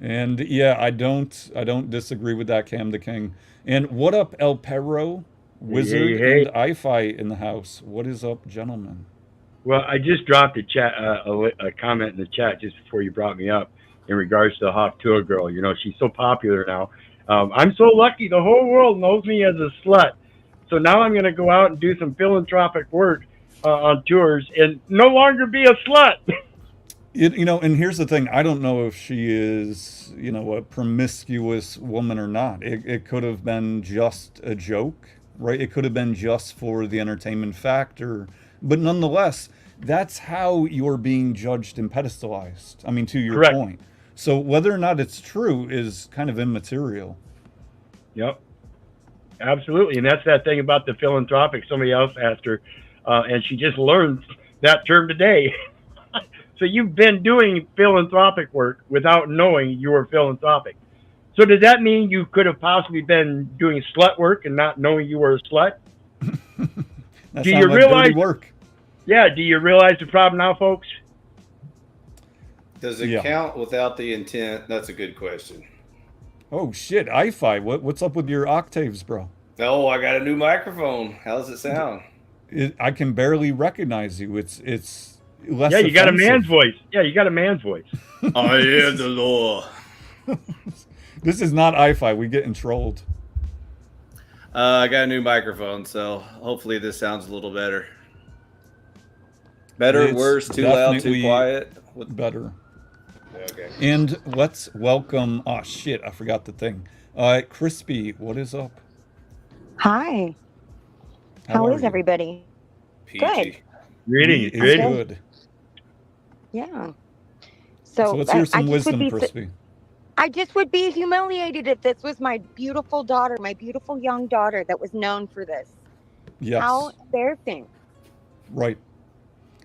And yeah, I don't disagree with that, Cam the King. And what up, El Perro, Hey, hey, Wizard, hey. and iFi in the house? What is up, gentlemen? Well, I just dropped a chat, a comment in the chat just before you brought me up in regards to the Hawk Tour girl. You know, she's so popular now. I'm so lucky. The whole world knows me as a slut. So now I'm going to go out and do some philanthropic work on tours and no longer be a slut. And here's the thing: I don't know if she is, a promiscuous woman or not. It could have been just a joke, right? It could have been just for the entertainment factor, but nonetheless, that's how you're being judged and pedestalized. I mean, to your Correct. point. So whether or not it's true is kind of immaterial. Yep. Absolutely. And that's that thing about the philanthropic. Somebody else asked her, and she just learned that term today. So you've been doing philanthropic work without knowing you were philanthropic. So does that mean you could have possibly been doing slut work and not knowing you were a slut? That Do you sounds like dirty realize? work. Yeah. Do you realize the problem now, folks? Does it Yeah. count without the intent? That's a good question. Oh shit, iFi, what's up with your octaves, bro? Oh, I got a new microphone. How does it sound? I can barely recognize you. It's Yeah, less you got a man's offensive. voice. Yeah, you got a man's voice. I this am is the law. this is not iFi. We getting trolled. I got a new microphone, so hopefully this sounds a little better. Better, It's worse, too loud, too definitely quiet? What? better. Okay. And let's welcome. Oh shit, I forgot the thing. Crispy, what is up? Hi, How how are is you? everybody? Good. Peachy. Me Greetings, I'm is greetings. good. good. Yeah. So So let's I, hear I some just would wisdom, be Crispy. I just would be humiliated if this was my beautiful daughter, my beautiful young daughter that was known for this. How Yes, embarrassing. right.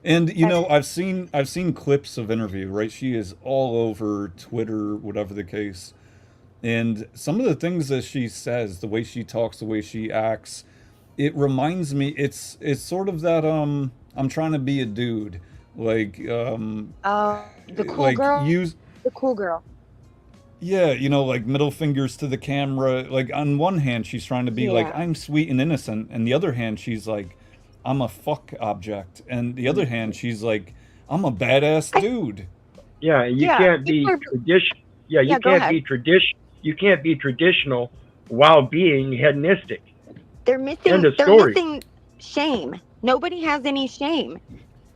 And That's I've seen clips of interview. Right, she is all over Twitter, whatever the case. And some of the things that she says, the way she talks, the way she acts, it reminds me. It's sort of that I'm trying to be a dude, like the cool like girl. use The cool girl. yeah, like middle fingers to the camera. Like on one hand, she's trying to be like Yeah. I'm sweet and innocent, and the other hand, she's like I'm a fuck object, and the other hand, she's like I'm a badass dude. Yeah, and you Yeah. can't People be are. tradition. Yeah, you Yeah. Go can't ahead. be tradition. You can't be traditional while being hedonistic. They're End missing. of They're story. missing shame. Nobody has any shame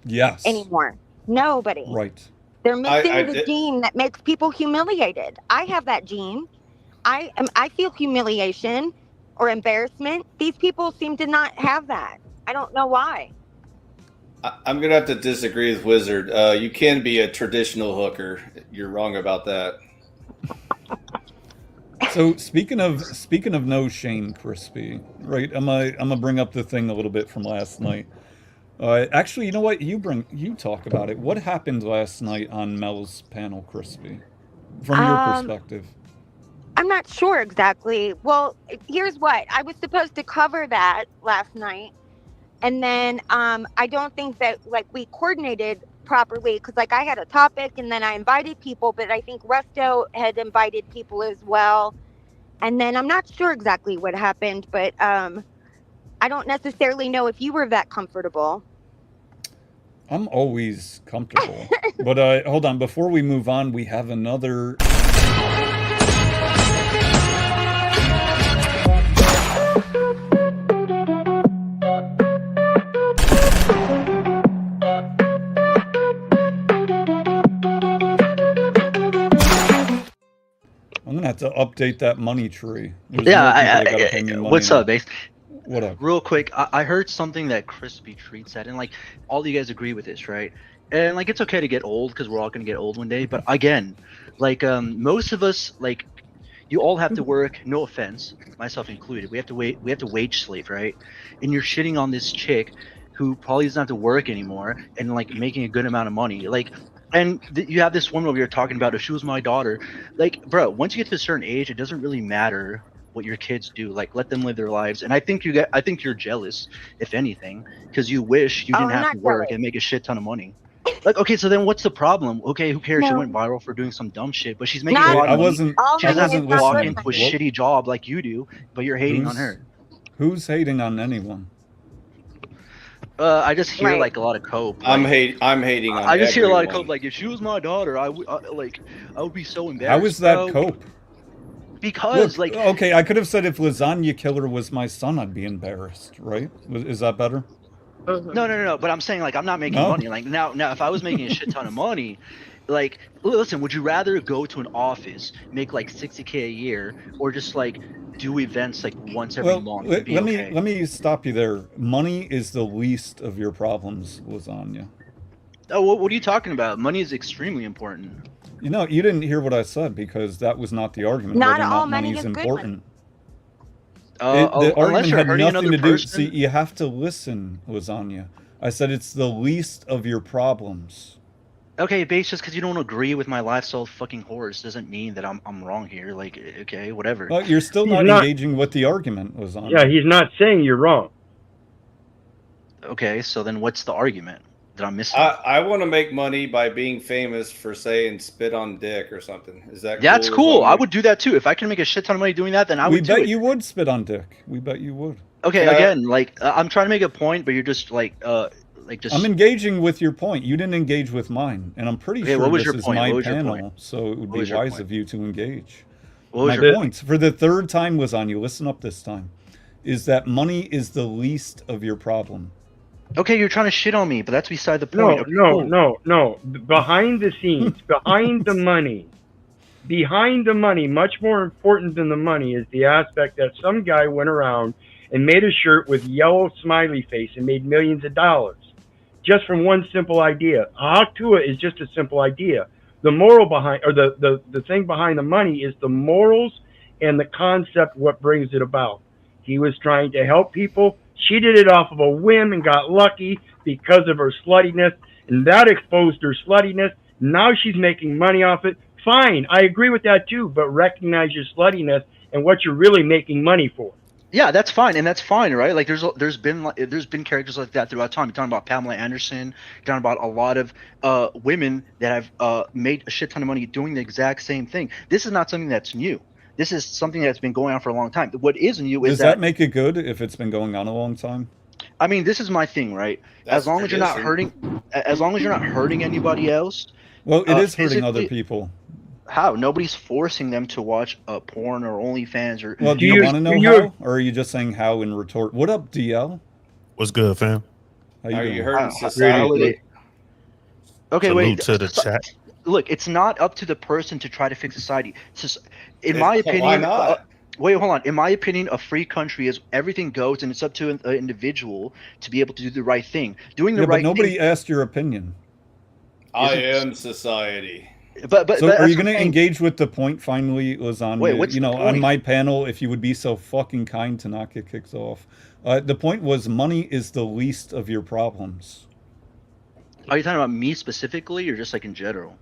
Yes, anymore. Nobody. right. They're I missing the did. gene that makes people humiliated. I have that gene. I feel humiliation or embarrassment. These people seem to not have that. I don't know why. I'm gonna have to disagree with Wizard. You can be a traditional hooker. You're wrong about that. So speaking of no shame, Crispy, right? I'm gonna bring up the thing a little bit from last night. Actually, you know what? You talk about it. What happened last night on Mel's panel, Crispy, from your Um, perspective? I'm not sure exactly. Well, here's what I was supposed to cover that last night, and then I don't think that like we coordinated properly because like I had a topic and then I invited people, but I think Resto had invited people as well, and then I'm not sure exactly what happened, but I don't necessarily know if you were that comfortable. I'm always comfortable, but hold on. Before we move on, we have another. I'm gonna have to update that money tree. There's Yeah, more people that gotta pay me money what's up, now. Base? What up? Real quick, I heard something that Crispy Treat said, and like all you guys agree with this, right? And like it's okay to get old because we're all gonna get old one day. But again, like most of us, like you all have to work. No offense, myself included. We have to wait. We have to wage slave, right? And you're shitting on this chick who probably doesn't have to work anymore and like making a good amount of money. Like, and you have this woman over here talking about if she was my daughter. Like, bro, once you get to a certain age, it doesn't really matter what your kids do. Like, let them live their lives. And I think I think you're jealous, if anything, because you wish you Oh, didn't I'm have to not work jealous. and make a shit ton of money. Like, okay, so then what's the problem? Okay, who cares? She No. went viral for doing some dumb shit, but she's making a Not lot I of money. wasn't. all She I doesn't have money to wasn't is not clock good listening. into a money. What? shitty job like you do, but you're hating on her. Who's hating on anyone? I just hear Right. like a lot of cope. I'm Like, hating on I just hear a lot of everyone. cope. Like, if she was my daughter, I would be so embarrassed. How is that bro. cope? Because Look, okay, I could have said if Lasagna Killer was my son, I'd be embarrassed, right? Is that better? Mhm. no. But I'm saying, like, I'm not making No. money. Like, now, if I was making a shit ton of money, like, listen, would you rather go to an office, make like 60K a year, or just like do events like once every Well, month and be okay? let me stop you there. Money is the least of your problems, Lasagna. Oh, what are you talking about? Money is extremely important. You know, you didn't hear what I said because that was not the argument. Not whether or all not money money is is good important. The Unless argument you're had hurting nothing another to do. person. See, you have to listen, Lasagna. I said it's the least of your problems. Okay, base, just because you don't agree with my lifestyle fucking horse doesn't mean that I'm wrong here. Like, okay, whatever. Well, you're still He's not not- engaging with the argument, Lasagna. Yeah, he's not saying you're wrong. Okay, so then what's the argument that I'm missing? I want to make money by being famous for saying spit on dick or something. Is that That's cool? cool. I Lasagna? would do that too. If I can make a shit ton of money doing that, then I we would do bet it. you would spit on dick. We bet you would. Okay, Can I- again, like, I'm trying to make a point, but you're just like just. I'm engaging with your point. You didn't engage with mine, and I'm pretty Okay, sure what was this your is point? my What was your panel, point? so it would What be was your wise point? of you to engage. What was My your point, for the third time, Lasagna, listen up this time, is that money is the least of your problem. Okay, you're trying to shit on me, but that's beside the No, point. Okay, cool. no. Behind the scenes, behind the money, much more important than the money is the aspect that some guy went around and made a shirt with yellow smiley face and made millions of dollars just from one simple idea. Ahaktua is just a simple idea. The moral behind, or the thing behind the money is the morals and the concept, what brings it about. He was trying to help people. She did it off of a whim and got lucky because of her sluttiness, and that exposed her sluttiness. Now she's making money off it. Fine, I agree with that too, but recognize your sluttiness and what you're really making money for. Yeah, that's fine, and that's fine, right? Like, there's been characters like that throughout time. You're talking about Pamela Anderson. You're talking about a lot of women that have made a shit ton of money doing the exact same thing. This is not something that's new. This is something that's been going on for a long time. What is new is Does that make it good if it's been going on a long time? I mean, this is my thing, right? That's As long as you're not hurting anybody else. Well, it is hurting other physically- people. How? Nobody's forcing them to watch porn or OnlyFans or. Well, do you want to know how, or are you just saying how in retort? What up, DL? What's good, fam? How you Are doing? you hurting How would society? they- Okay, Salute wait. to the chat. Look, it's not up to the person to try to fix society. In my Why opinion, not? wait, hold on. In my opinion, a free country is everything goes, and it's up to an individual to be able to do the right thing. Doing the Yeah, but right nobody thing. asked your opinion. I am society. But So that's are you what going I'm to saying. engage with the point finally, Lasagna? Wait, what's you the know, on point? my panel, if you would be so fucking kind to not get kicked off. The point was money is the least of your problems. Are you talking about me specifically, or just like in general?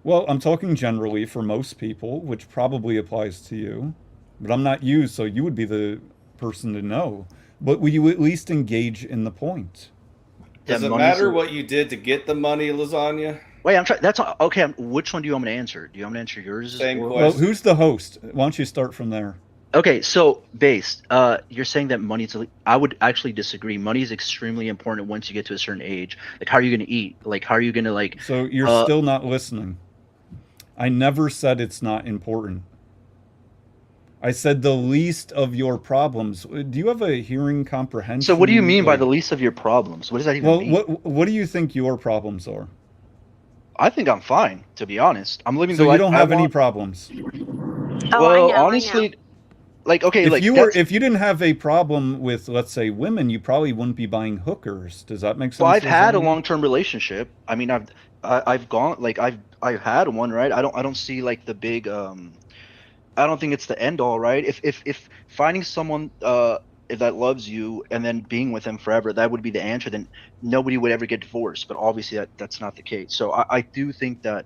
Well, I'm talking generally for most people, which probably applies to you. But I'm not you, so you would be the person to know. But will you at least engage in the point? Does That it money's matter a- what you did to get the money, Lasagna? Wait, I'm trying. That's okay. Which one do you want me to answer? Do you want me to answer yours? Same or- question. Well, who's the host? Why don't you start from there? Okay, so based, you're saying that money's. I would actually disagree. Money is extremely important once you get to a certain age. Like, how are you going to eat? Like, how are you going to like? So you're still not listening. I never said it's not important. I said the least of your problems. Do you have a hearing comprehension? So what do you mean by like- the least of your problems? What does that even Well, mean? what do you think your problems are? I think I'm fine, to be honest. I'm living So the you life don't I have any want. problems. Oh, Well, I know, honestly, like, okay, If like you that's- if you didn't have a problem with, let's say, women, you probably wouldn't be buying hookers. Does that make sense? well, I've had a Lasagna? long-term relationship. I mean, I've gone like I've had one, right? I don't see like the big I don't think it's the end all, right? If finding someone that loves you and then being with them forever, that would be the answer, then nobody would ever get divorced. But obviously that's not the case. So I do think that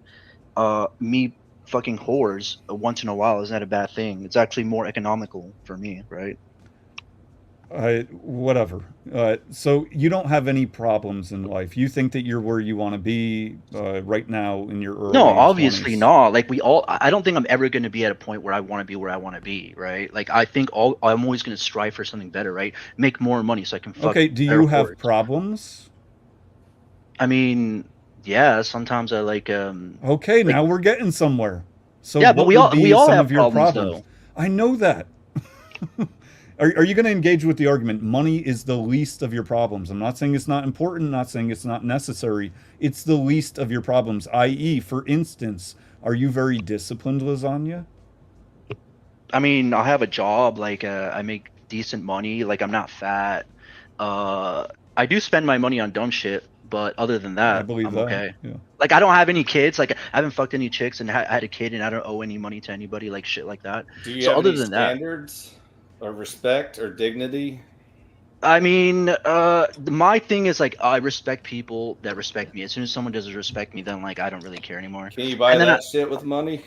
me fucking whores once in a while is not a bad thing. It's actually more economical for me, right? Whatever. So you don't have any problems in life. You think that you're where you want to be right now in your No, early obviously 20s. not. Like we all, I don't think I'm ever going to be at a point where I want to be where I want to be, right? Like I think I'm always going to strive for something better, right? Make more money so I can fuck Okay, do better you have whores. problems? I mean, yeah, sometimes I Okay, like now we're getting somewhere. So yeah, but what would we be all some have of your problems problems? though. I know that. Are you going to engage with the argument? Money is the least of your problems. I'm not saying it's not important, not saying it's not necessary. It's the least of your problems. I.e., for instance, are you very disciplined, Lasagna? I mean, I have a job, like I make decent money, like I'm not fat. Uh, I do spend my money on dumb shit, but other than I that, believe I'm that. okay. Yeah. Like I don't have any kids, like I haven't fucked any chicks and had a kid and I don't owe any money to anybody, like shit like that. Do you So have other any than that, standards or respect or dignity? I mean, my thing is like I respect people that respect me. As soon as someone doesn't respect me, then like I don't really care anymore. Can you buy And then that shit with money?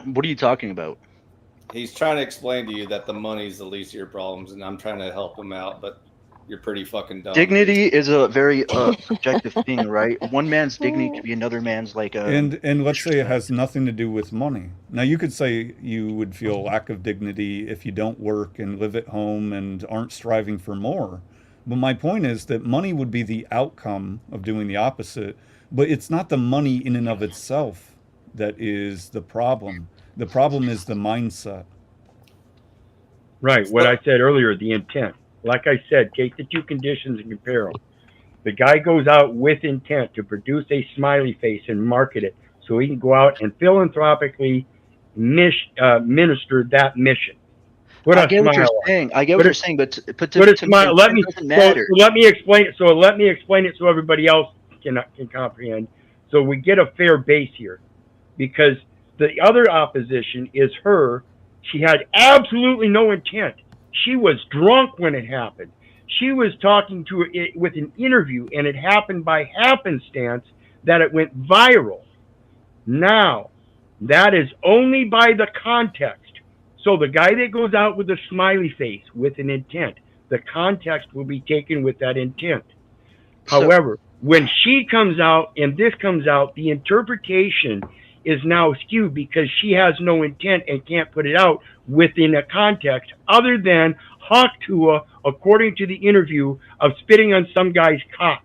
what are you talking about? He's trying to explain to you that the money's the least of your problems, and I'm trying to help him out, but you're pretty fucking dumb. Dignity is a very subjective thing, right? One man's dignity could be another man's like And let's say it has disrespect. nothing to do with money. Now you could say you would feel lack of dignity if you don't work and live at home and aren't striving for more. But my point is that money would be the outcome of doing the opposite, but it's not the money in and of itself that is the problem. The problem is the mindset. Right. What So, I said earlier, the intent. Like I said, take the two conditions and compare them. The guy goes out with intent to produce a smiley face and market it so he can go out and philanthropically minister that mission. Put I a get what you're smile on. saying. I get what Put you're a saying, but put a to me, smile. Let intent me doesn't so matter. let me explain it. So let me explain it so everybody else can comprehend. So we get a fair base here, because the other opposition is her. She had absolutely no intent. She was drunk when it happened. She was talking to it with an interview, and it happened by happenstance that it went viral. Now, that is only by the context. So the guy that goes out with a smiley face with an intent, the context will be taken with that intent. So However, when she comes out and this comes out, the interpretation is now skewed because she has no intent and can't put it out within a context other than Haktua, according to the interview, of spitting on some guy's cock.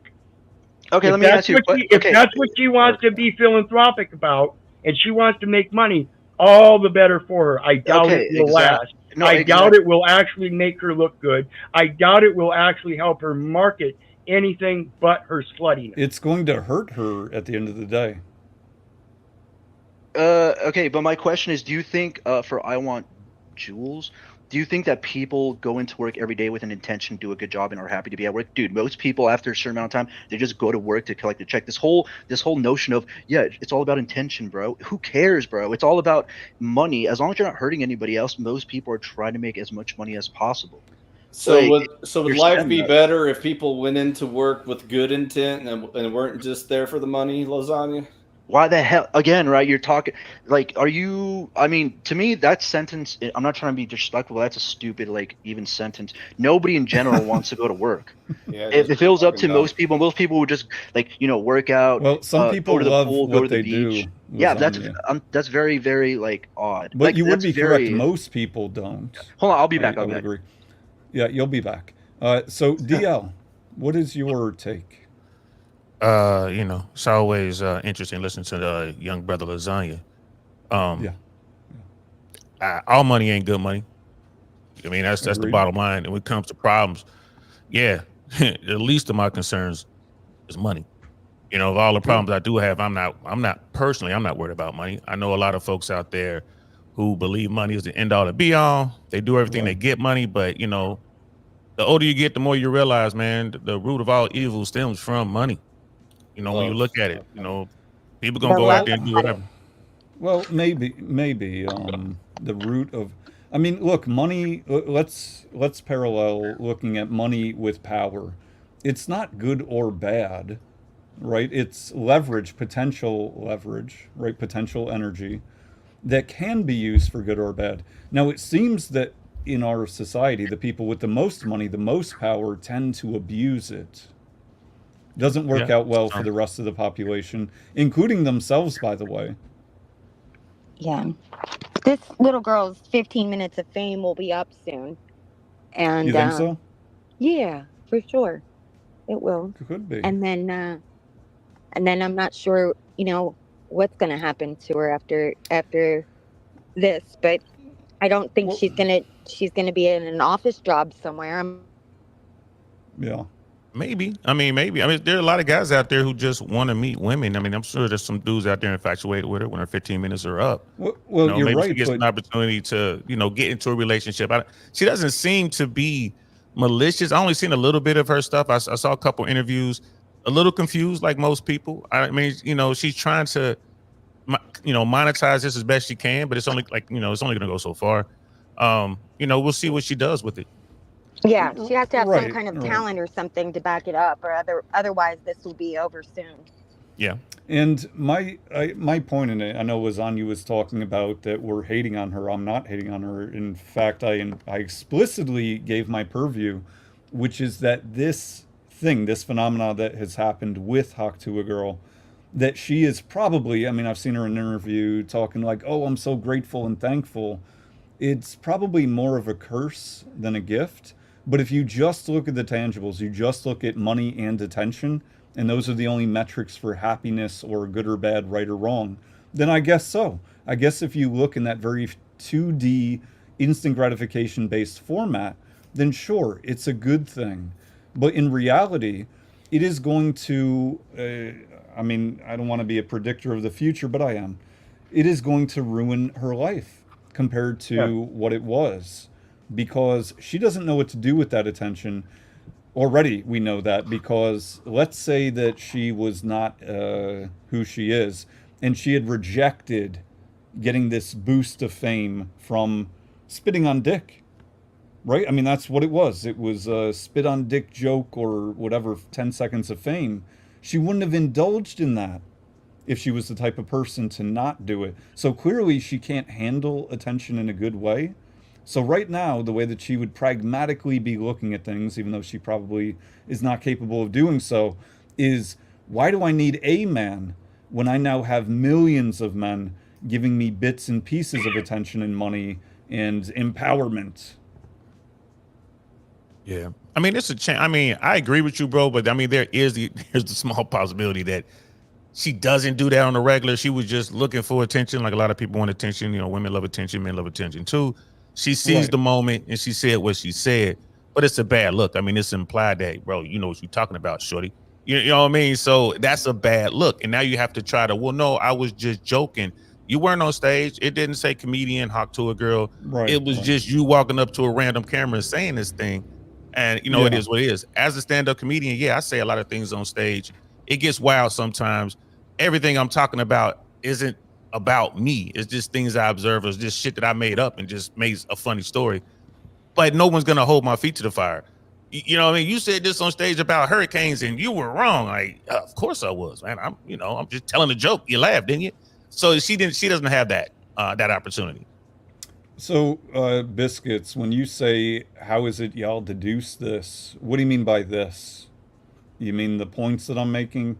okay, If let me that's ask you. what she, if Okay, that's what she wants to be philanthropic about, and she wants to make money, all the better for her. I doubt it okay, will last. no, I doubt exact. it will actually make her look good. I doubt it will actually help her market anything but her sluttiness. It's going to hurt her at the end of the day. Okay, but my question is, do you think for I Want Jewels, do you think that people go into work every day with an intention to do a good job and are happy to be at work? Dude, most people after a certain amount of time, they just go to work to collect a check. This whole notion of, yeah, it's all about intention, bro. Who cares, bro? It's all about money. As long as you're not hurting anybody else, most people are trying to make as much money as possible. so Like would you're life spending be that. better if people went into work with good intent and weren't just there for the money, Lasagna? Why the hell again, right? You're talking like, are you? I mean, to me, that sentence. I'm not trying to be disrespectful. But that's a stupid, like, even sentence. Nobody in general wants to go to work. Yeah, If, just if it pretty was up fucking to dumb. most people would just like work out, Well, some go people to the love pool, go to what the they beach. do, Yeah, Lasagna. that's very very like odd. But Like you would that's be correct. very. Most people don't. Hold on, I'll be back. I I'll be will back. agree. Yeah, you'll be back. So DL, what is your take? It's always interesting listening to the young brother Lasagna. Um, Yeah, all money ain't good money. I mean, that's the agreed. bottom line. And when it comes to problems, yeah, the least of my concerns is money. Of all the Good. problems I do have, I'm not worried about money. I know a lot of folks out there who believe money is the end all and be all. They do everything Right. they get money, but the older you get, the more you realize, man, the root of all evil stems from money. When you Love. look at it, Okay. people gonna The go out love there of and do money. whatever. Well, maybe the root of. I mean, look, money. Let's parallel looking at money with power. It's not good or bad, right? It's leverage, potential leverage, right? Potential energy that can be used for good or bad. Now, it seems that in our society, the people with the most money, the most power, tend to abuse it. Doesn't work Yeah. out well for the rest of the population, including themselves, by the way. Yeah. This little girl's 15 minutes of fame will be up soon. You And think so? yeah, for sure. It will. Could be. And then I'm not sure, what's going to happen to her after this, but I don't think Well, she's going to be in an office job somewhere. yeah. Maybe. I mean, maybe. I mean, there are a lot of guys out there who just want to meet women. I mean, I'm sure there's some dudes out there infatuated with her when her 15 minutes are up. Well, you're maybe she right, gets but an opportunity to, get into a relationship. She doesn't seem to be malicious. I only seen a little bit of her stuff. I saw a couple interviews, a little confused like most people. I mean, she's trying to, monetize this as best she can, but it's only it's only going to go so far. We'll see what she does with it. Yeah, she has to have some right, kind of right. talent or something to back it up, or otherwise this will be over soon. Yeah. And my point in it, I know, was Anya was talking about that we're hating on her. I'm not hating on her. In fact, I explicitly gave my purview, which is that this phenomena that has happened with Hawk to a Girl, that she is probably, I mean, I've seen her in an interview talking like, oh, I'm so grateful and thankful. It's probably more of a curse than a gift. But if you just look at the tangibles, you just look at money and attention, and those are the only metrics for happiness or good or bad, right or wrong, then I guess so. I guess if you look in that very 2D instant gratification based format, then sure, it's a good thing. But in reality, it is going to, I mean, I don't want to be a predictor of the future, but I am. It is going to ruin her life compared to what it was, because she doesn't know what to do with that attention. Already we know that, because let's say that she was not who she is, and she had rejected getting this boost of fame from spitting on dick, right? I mean, that's what it was. It was a spit on dick joke or whatever, 10 seconds of fame. She wouldn't have indulged in that if she was the type of person to not do it. So clearly she can't handle attention in a good way. So right now, the way that she would pragmatically be looking at things, even though she probably is not capable of doing so, is, why do I need a man when I now have millions of men giving me bits and pieces of attention and money and empowerment? Yeah. I mean, it's a chance. I mean, I agree with you, bro, but I mean, there's the small possibility that she doesn't do that on the regular. She was just looking for attention. Like a lot of people want attention. Women love attention, men love attention too. She seized the moment and she said what she said, but it's a bad look. I mean, it's implied that, bro, you know what you're talking about, shorty. You know what I mean? So that's a bad look. And now you have to try to, well, no, I was just joking. You weren't on stage. It didn't say comedian, Hawk to a Girl. Right. It was just you walking up to a random camera and saying this thing. And, it is what it is. As a stand-up comedian, yeah, I say a lot of things on stage. It gets wild sometimes. Everything I'm talking about isn't about me. It's just things I observe. It's just shit that I made up and just makes a funny story. But no one's gonna hold my feet to the fire. You know what I mean? You said this on stage about hurricanes and you were wrong. Like, of course I was, man. I'm just telling a joke. You laughed, didn't you? So she doesn't have that opportunity. So, Biscuits, when you say, how is it y'all deduce this, what do you mean by this? You mean the points that I'm making?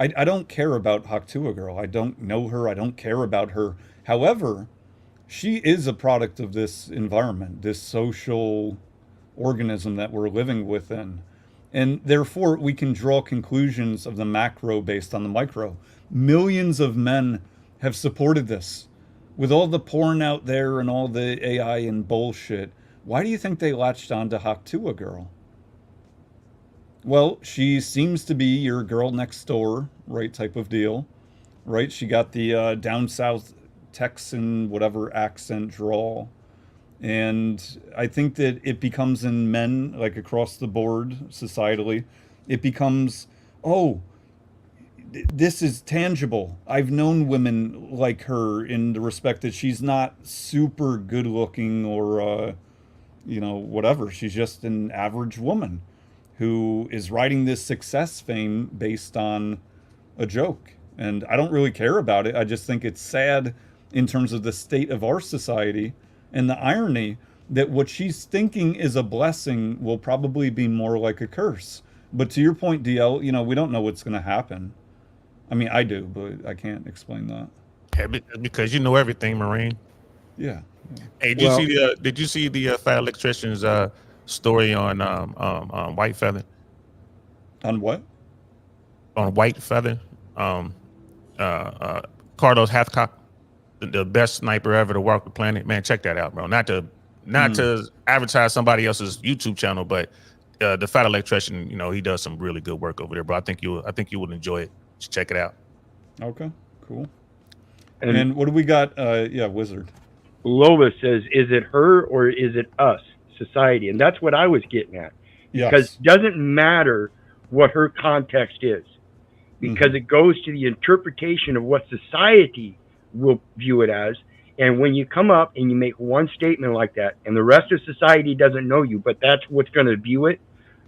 I don't care about Haktua Girl. I don't know her. I don't care about her. However, she is a product of this environment, this social organism that we're living within. And therefore, we can draw conclusions of the macro based on the micro. Millions of men have supported this. With all the porn out there and all the AI and bullshit, why do you think they latched on to Haktua Girl? Well, she seems to be your girl next door, right, type of deal, right? She got the down south Texan whatever accent drawl. And I think that it becomes in men, like across the board societally, it becomes, oh, this is tangible. I've known women like her in the respect that she's not super good looking or, whatever. She's just an average woman who is riding this success fame based on a joke. And I don't really care about it. I just think it's sad in terms of the state of our society and the irony that what she's thinking is a blessing will probably be more like a curse. But to your point, DL, we don't know what's going to happen. I mean, I do, but I can't explain that. Yeah, because you know everything, Marine. Yeah. Hey, Well, did you see the fat electrician's story on White Feather? On what? On White Feather, Carlos Hathcock, the best sniper ever to walk the planet. Man, check that out, bro. Not to advertise somebody else's YouTube channel, but the fat electrician, he does some really good work over there, bro. I think you would enjoy it. Just check it out. Okay, cool. and And what do we got? Yeah, Wizard. Lola says, is it her or is it us, society? And that's what I was getting at. Because Yes. it doesn't matter what her context is, because it goes to the interpretation of what society will view it as. And when you come up and you make one statement like that, and the rest of society doesn't know you, but that's what's going to view it,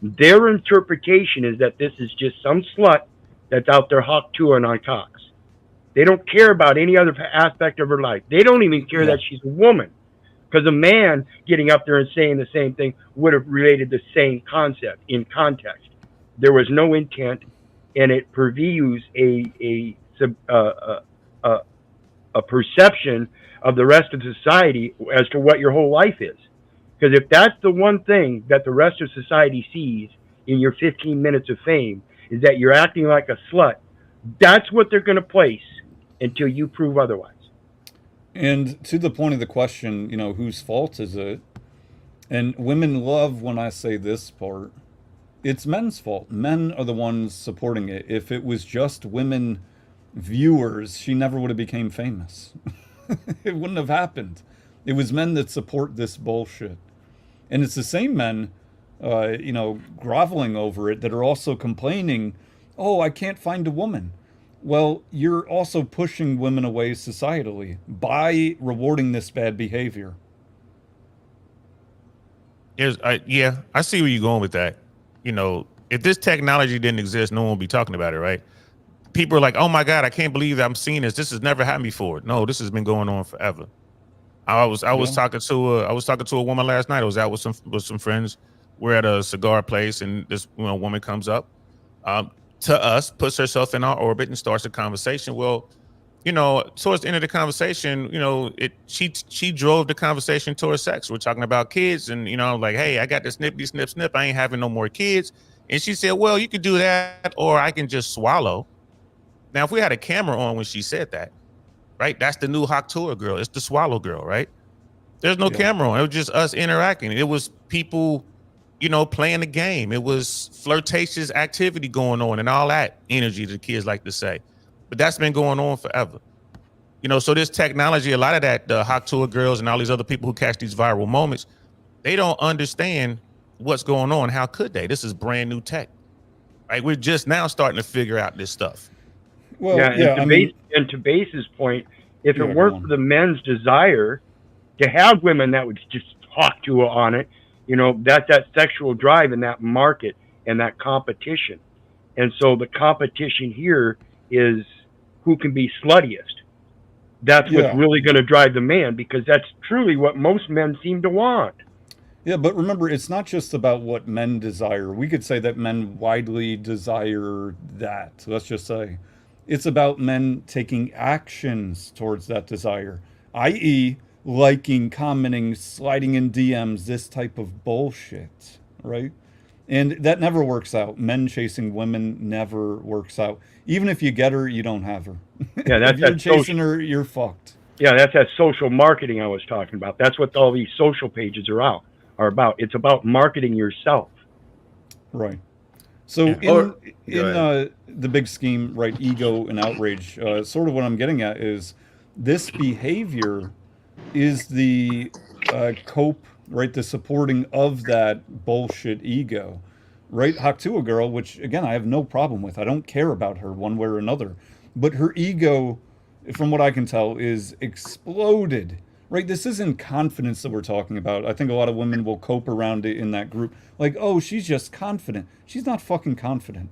their interpretation is that this is just some slut that's out there hawk touring on cocks. They don't care about any other aspect of her life. They don't even care Yeah. that she's a woman. Because a man getting up there and saying the same thing would have related the same concept in context. There was no intent, and it purviews a perception of the rest of society as to what your whole life is. Because if that's the one thing that the rest of society sees in your 15 minutes of fame, is that you're acting like a slut, that's what they're going to place until you prove otherwise. And to the point of the question, whose fault is it? And women love when I say this part. It's men's fault. Men are the ones supporting it. If it was just women viewers, she never would have became famous. It wouldn't have happened. It was men that support this bullshit. And it's the same men, groveling over it that are also complaining, oh, I can't find a woman. Well, you're also pushing women away societally by rewarding this bad behavior. I see where you're going with that. If this technology didn't exist, no one would be talking about it, right? People are like, "Oh my God, I can't believe I'm seeing this. This has never happened before." No, this has been going on forever. I was talking to a woman last night. I was out with some friends. We're at a cigar place, and this woman comes up to us, puts herself in our orbit, and starts a conversation. Well, towards the end of the conversation, she drove the conversation towards sex. We're talking about kids, and like, hey, I got this snippy snip snip. I ain't having no more kids. And she said, well, you could do that, or I can just swallow. Now, if we had a camera on when she said that, right? That's the new Hawk Tour girl. It's the swallow girl, right? There's no camera on. It was just us interacting. It was people, playing the game. It was flirtatious activity going on and all that energy the kids like to say. But that's been going on forever. So this technology, a lot of that, the Hawk Tour girls and all these other people who catch these viral moments, they don't understand what's going on. How could they? This is brand new tech. Right? We're just now starting to figure out this stuff. Well, And to Base's point, if it weren't for the men's desire to have women that would just hawk to on it, that's that sexual drive in that market and that competition. And so the competition here is who can be sluttiest. That's what's really going to drive the man, because that's truly what most men seem to want. Yeah, but remember, it's not just about what men desire. We could say that men widely desire that. Let's just say it's about men taking actions towards that desire, i.e., liking, commenting, sliding in DMs, this type of bullshit, right? And that never works out. Men chasing women never works out. Even if you get her, you don't have her. Yeah, that's if you're chasing her, you're fucked. Yeah, that's that social marketing I was talking about. That's what all these social pages are about. It's about marketing yourself. Right. So in the big scheme, right, ego and outrage, sort of what I'm getting at is this behavior is the cope, right, the supporting of that bullshit ego, right? Haktua girl, which again, I have no problem with. I don't care about her one way or another, but her ego, from what I can tell, is exploded. Right, this isn't confidence that we're talking about. I think a lot of women will cope around it in that group. Like, oh, she's just confident. She's not fucking confident.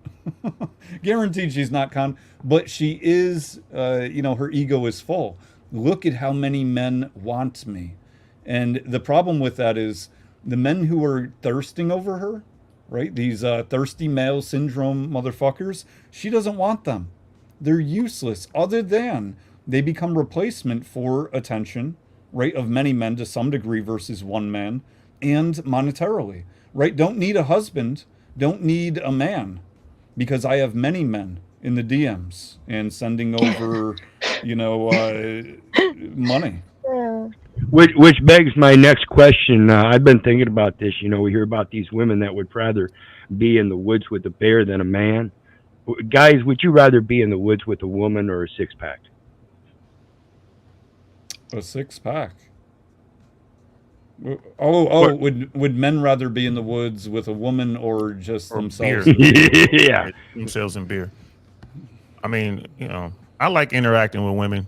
Guaranteed she's not but she is, her ego is full. Look at how many men want me. And the problem with that is the men who are thirsting over her, right? These thirsty male syndrome motherfuckers, she doesn't want them. They're useless other than they become replacement for attention, right, of many men to some degree versus one man, and monetarily, right? Don't need a husband, don't need a man, because I have many men in the DMs and sending over, money. Which begs my next question. I've been thinking about this. We hear about these women that would rather be in the woods with a bear than a man. Guys, would you rather be in the woods with a woman or a six pack? A six pack. Oh, would men rather be in the woods with a woman or just Or themselves? beer. Yeah. Themselves in beer. I mean, I like interacting with women.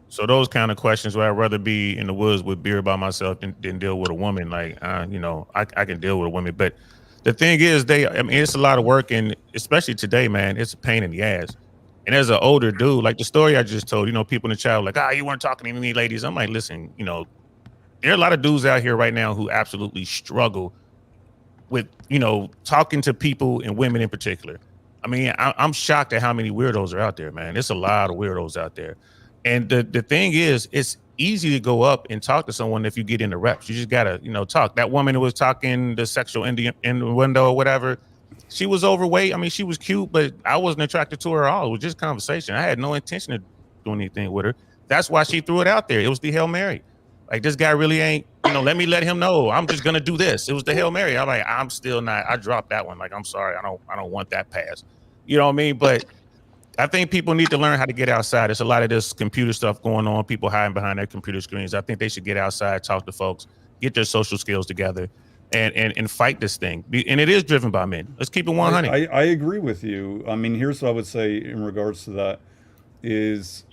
So those kind of questions where I'd rather be in the woods with beer by myself than deal with a woman. Like, I can deal with a woman. But the thing is, it's a lot of work. And especially today, man, it's a pain in the ass. And as an older dude, like the story I just told, people in the chat were like, you weren't talking to any ladies. I'm like, listen, there are a lot of dudes out here right now who absolutely struggle with, talking to people and women in particular. I mean, I'm shocked at how many weirdos are out there, man. There's a lot of weirdos out there. And the thing is, it's easy to go up and talk to someone if you get into reps. You just gotta, talk. That woman who was talking the sexual innuendo or whatever, she was overweight. I mean, she was cute, but I wasn't attracted to her at all. It was just conversation. I had no intention of doing anything with her. That's why she threw it out there. It was the Hail Mary. Like, this guy really ain't, let me let him know I'm just gonna do this. It was the Hail Mary. I'm like, I'm still not. I dropped that one. Like, I'm sorry, I don't want that pass. You know what I mean? But I think people need to learn how to get outside. There's a lot of this computer stuff going on. People hiding behind their computer screens. I think they should get outside, talk to folks, get their social skills together, and fight this thing. And it is driven by men. Let's keep it 100. I agree with you. I mean, here's what I would say in regards to that is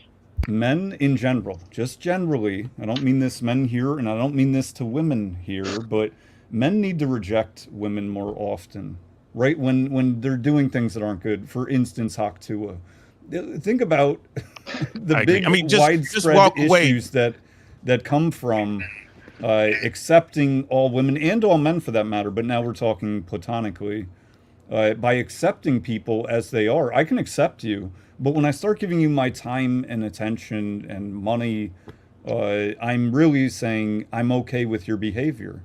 men in general, just generally, I don't mean this men here, and I don't mean this to women here, but men need to reject women more often, right? When they're doing things that aren't good. For instance, Haktua. Think about the big, widespread issues that come from accepting all women and all men for that matter, but now we're talking platonically. By accepting people as they are, I can accept you, but when I start giving you my time and attention and money, I'm really saying I'm okay with your behavior.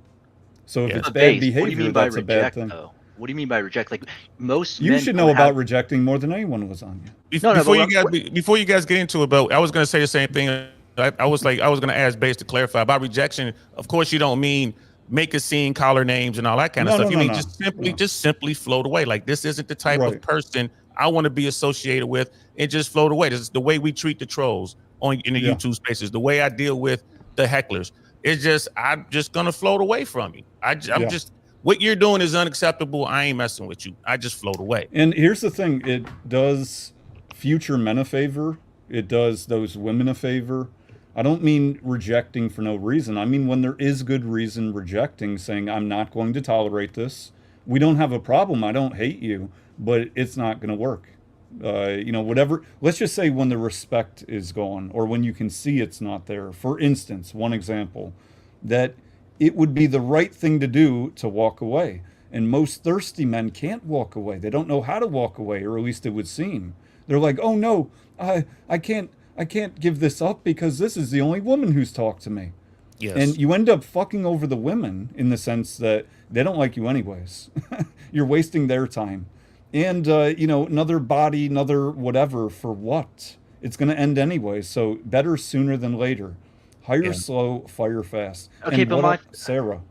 So if it's bad behavior, that's a bad thing. What do you mean by reject? Like, most you men should know about rejecting more than anyone, Lasagna. Before you guys get into it, but I was going to say the same thing. I was going to ask Bass to clarify about rejection. Of course, you don't mean make a scene, call her names, and all that kind of stuff. You mean just simply float away. Like, this isn't the type of person I want to be associated with, and just float away. This is the way we treat the trolls in the YouTube spaces. The way I deal with the hecklers. It's just I'm just gonna float away from you. I'm just. What you're doing is unacceptable. I ain't messing with you. I just float away. And here's the thing. It does future men a favor. It does those women a favor. I don't mean rejecting for no reason. I mean when there is good reason rejecting, saying, I'm not going to tolerate this. We don't have a problem. I don't hate you, but it's not going to work. Whatever. Let's just say when the respect is gone or when you can see it's not there. For instance, one example, that it would be the right thing to do to walk away. And most thirsty men can't walk away. They don't know how to walk away, or at least it would seem. They're like, oh no, I can't give this up because this is the only woman who's talked to me. Yes. And you end up fucking over the women in the sense that they don't like you anyways. You're wasting their time. And, another body, another whatever, for what? It's going to end anyway. So better sooner than later. Hire slow, fire fast. Okay, and but Sarah.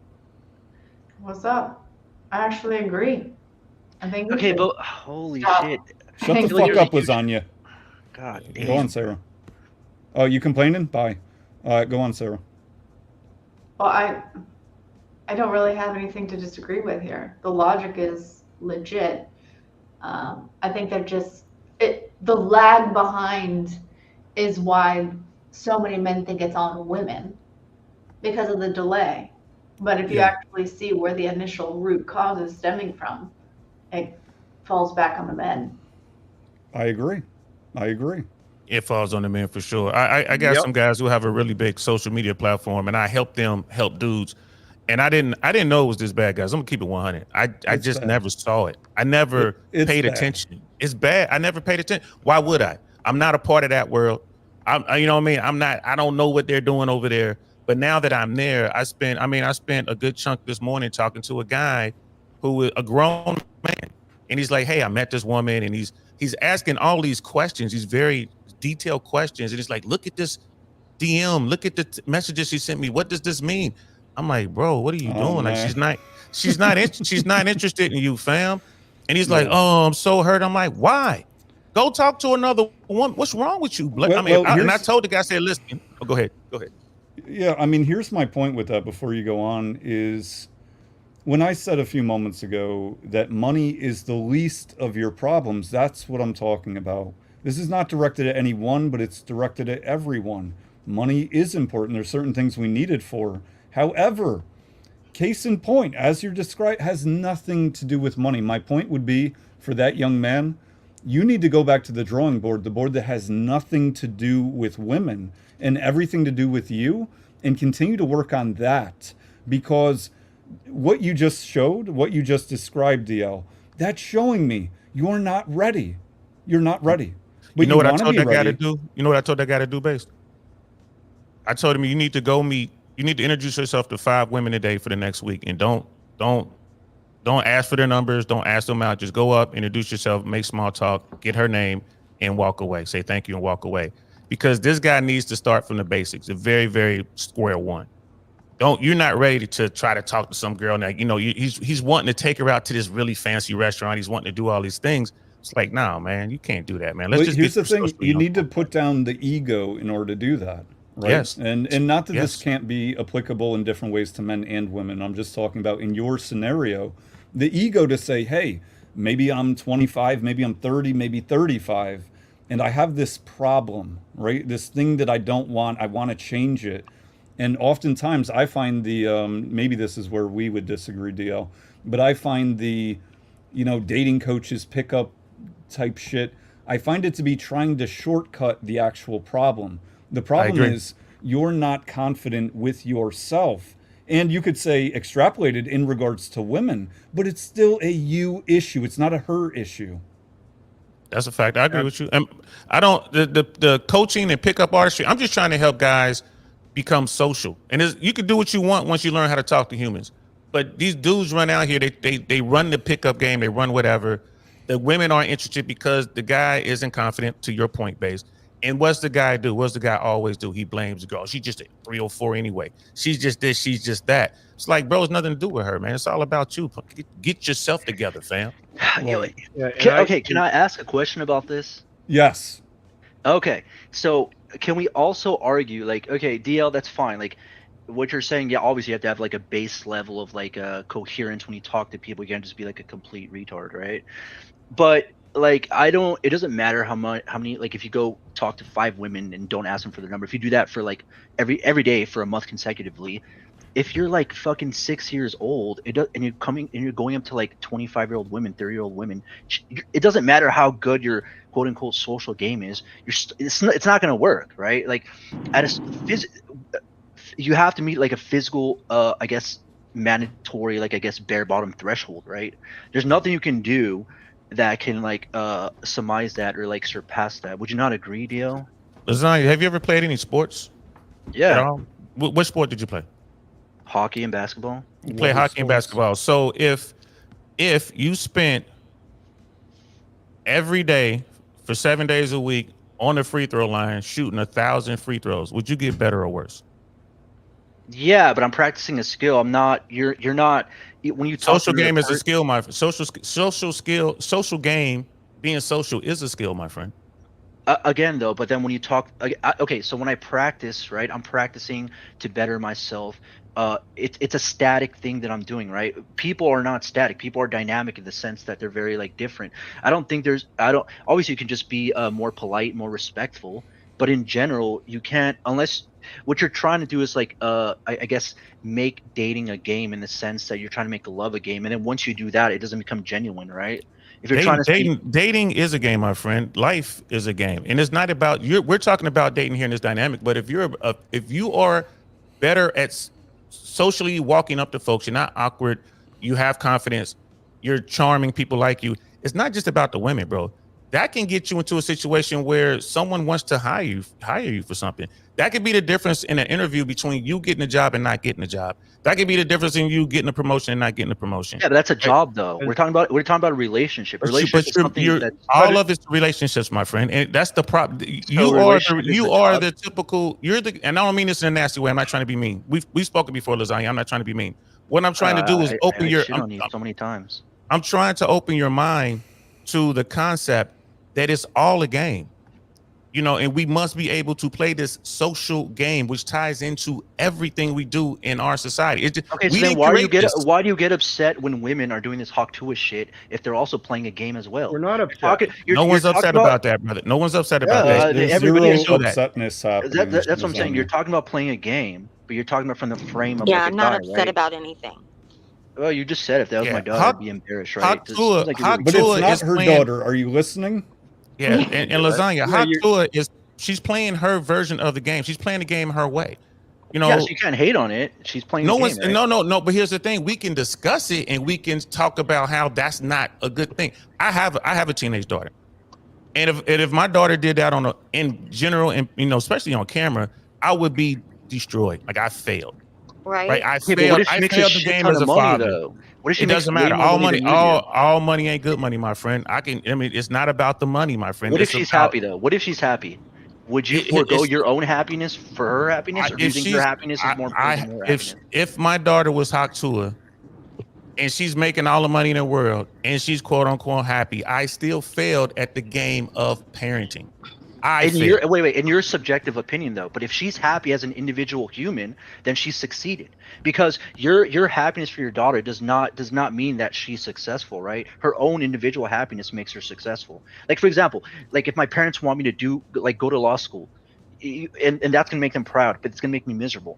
What's up? I actually agree. I think. Okay, but holy shit! Shut the fuck up, Lasagna. God damn. Go on, Sarah. Oh, you complaining? Bye. Go on, Sarah. Well, I don't really have anything to disagree with here. The logic is legit. I think they're just the lag behind is why so many men think it's on women because of the delay. But if you actually see where the initial root cause is stemming from, it falls back on the men. I agree. It falls on the men for sure. I got Yep. some guys who have a really big social media platform, and I help them help dudes. And I didn't know it was this bad, guys. I'm gonna keep it 100. I It's just bad. never saw it. I never It's paid bad. attention. It's bad. I never paid attention. Why would I? I'm not a part of that world. You know what I mean? I'm not. I don't know what they're doing over there. But now that I'm there, I spent a good chunk this morning talking to a guy who is a grown man, and he's like, "Hey, I met this woman," and he's asking all these questions. These very detailed questions, and he's like, "Look at this DM. Look at the messages she sent me. What does this mean?" I'm like, "Bro, what are you Oh, doing? Like, man. she's not interested in you, fam." And he's like, Yeah. "Oh, I'm so hurt." I'm like, "Why? Go talk to another woman. What's wrong with you?" I mean, Well, and I here's told the guy, I said, "Listen." Oh, go ahead. Go ahead. yeah. I mean, here's my point with that. Before you go on, is when I said a few moments ago that money is the least of your problems. That's what I'm talking about. This is not directed at anyone, but it's directed at everyone. Money is important. There's certain things we need it for. However, case in point, as you're describing, has nothing to do with money. My point would be for that young man, you need to go back to the drawing board, the board that has nothing to do with women and everything to do with you, and continue to work on that. Because what you just showed, what you just described, DL, that's showing me you're not ready. You're not ready. But You know you what I want to told be that guy to ready. do? You know what I told that guy to do, based? I told him you need to go meet. You need to introduce yourself to 5 women a day for the next week, and don't ask for their numbers. Don't ask them out. Just go up, introduce yourself, make small talk, get her name, and walk away. Say thank you and walk away. Because this guy needs to start from the basics, a very, very square one. You're not ready to try to talk to some girl now. He's wanting to take her out to this really fancy restaurant. He's wanting to do all these things. It's like, no, man, you can't do that, man. Let's Well, just here's get the you thing: social you young need to folks. put down the ego in order to do that, right? Yes. And not that this Yes. can't be applicable in different ways to men and women. I'm just talking about in your scenario, the ego to say, "Hey, maybe I'm 25, maybe I'm 30, maybe 35, and I have this problem, right? This thing that I don't want. I want to change it." And oftentimes, I find maybe this is where we would disagree, DL, but I find dating coaches pick up type shit. I find it to be trying to shortcut the actual problem. The I problem agree. is you're not confident with yourself. And you could say extrapolated in regards to women, but it's still a you issue. It's not a her issue. That's a fact. I agree with you. And I don't the coaching and pickup artistry. I'm just trying to help guys become social. And you can do what you want once you learn how to talk to humans. But these dudes run out here. They run the pickup game. They run whatever. The women aren't interested because the guy isn't confident. To your point, base. And what's the guy do? What's the guy always do? He blames the girl. She's just a 304 anyway. She's just this. She's just that. It's like, bro, it's nothing to do with her, man. It's all about you. Get yourself together, fam. Right. Yeah, and Okay, can I ask a question about this? Yes. Okay, so can we also argue, like, okay, DL, that's fine. Like, what you're saying, yeah, obviously you have to have like a base level of like coherence when you talk to people. You can't just be like a complete retard, right? But like, it doesn't matter how many, like, if you go talk to 5 women and don't ask them for their number, if you do that for like every day for a month consecutively, if you're like fucking 6 years old, and you're going up to like 25-year-old women, 30-year-old women, it doesn't matter how good your quote unquote social game is. It's not going to work, right? Like, you have to meet like a physical, I guess, mandatory, like, I guess, bare bottom threshold, right? There's nothing you can do that can like surmise that or like surpass that. Would you not agree, DL? Lasagna, have you ever played any sports at Yeah, all? What sport did you play? hockey and basketball. You play Water hockey and sports. basketball. So if you spent every day for 7 days a week on the free throw line shooting 1,000 free throws, would you get better or worse? Yeah, but I'm practicing a skill. I'm not. You're not. When you talk Social to game is a skill, my social game. Being social is a skill, my friend. again though, but then when you talk, okay, so when I practice, right, I'm practicing to better myself. It's a static thing that I'm doing, right? People are not static. People are dynamic in the sense that they're very like different. I don't obviously you can just be more polite, more respectful, but in general you can't, unless what you're trying to do is like I guess make dating a game in the sense that you're trying to make love a game, and then once you do that, it doesn't become genuine, right? If you're trying to see, Dating is a game, my friend. Life is a game, and it's not about you. We're talking about dating here in this dynamic. But if you are better at socially walking up to folks, you're not awkward. You have confidence. You're charming. People like you. It's not just about the women, bro. That can get you into a situation where someone wants to hire you for something. That could be the difference in an interview between you getting a job and not getting a job. That could be the difference in you getting a promotion and not getting a promotion. yeah, but that's a job though. We're talking about a relationship. But Relationship is something that's all of it's relationships, my friend, and that's the problem. You are the typical. And I don't mean this in a nasty way. I'm not trying to be mean. We've spoken before, Lasagna. I'm not trying to be mean. What I'm trying to do is open your. shit on you so many times. I'm trying to open your mind to the concept that it's all a game, and we must be able to play this social game, which ties into everything we do in our society. Okay, so then why do you get upset when women are doing this Hawk-Tua shit if they're also playing a game as well? We're not upset. No one's upset about that, brother. No one's upset about that. Everybody is upsetness happening. That's what I'm saying. You're talking about playing a game, but you're talking about from the frame of I'm not upset about anything. Well, you just said if that was my daughter, I'd be embarrassed, right? But it's not her daughter. Are you listening? Yeah, and Lasagna, Hawk-Tua she's playing her version of the game. She's playing the game her way. Yeah, so you can't hate on it. She's playing the game, right? No. But here's the thing: we can discuss it and we can talk about how that's not a good thing. I have a teenage daughter, and if my daughter did that in general, and especially on camera, I would be destroyed. Like I failed. Right. I failed the game as a father. It doesn't matter. All money ain't good money, my friend. It's not about the money, my friend. What if she's happy though? What if she's happy? Would you forego your own happiness for her happiness, or do you think your happiness is more important than her happiness? If my daughter was Hawk-Tua and she's making all the money in the world and she's quote unquote happy, I still failed at the game of parenting. In your subjective opinion though, but if she's happy as an individual human, then she's succeeded, because your happiness for your daughter does not mean that she's successful, right? Her own individual happiness makes her successful. Like for example, like if my parents want me to go to law school, and that's gonna make them proud, but it's gonna make me miserable.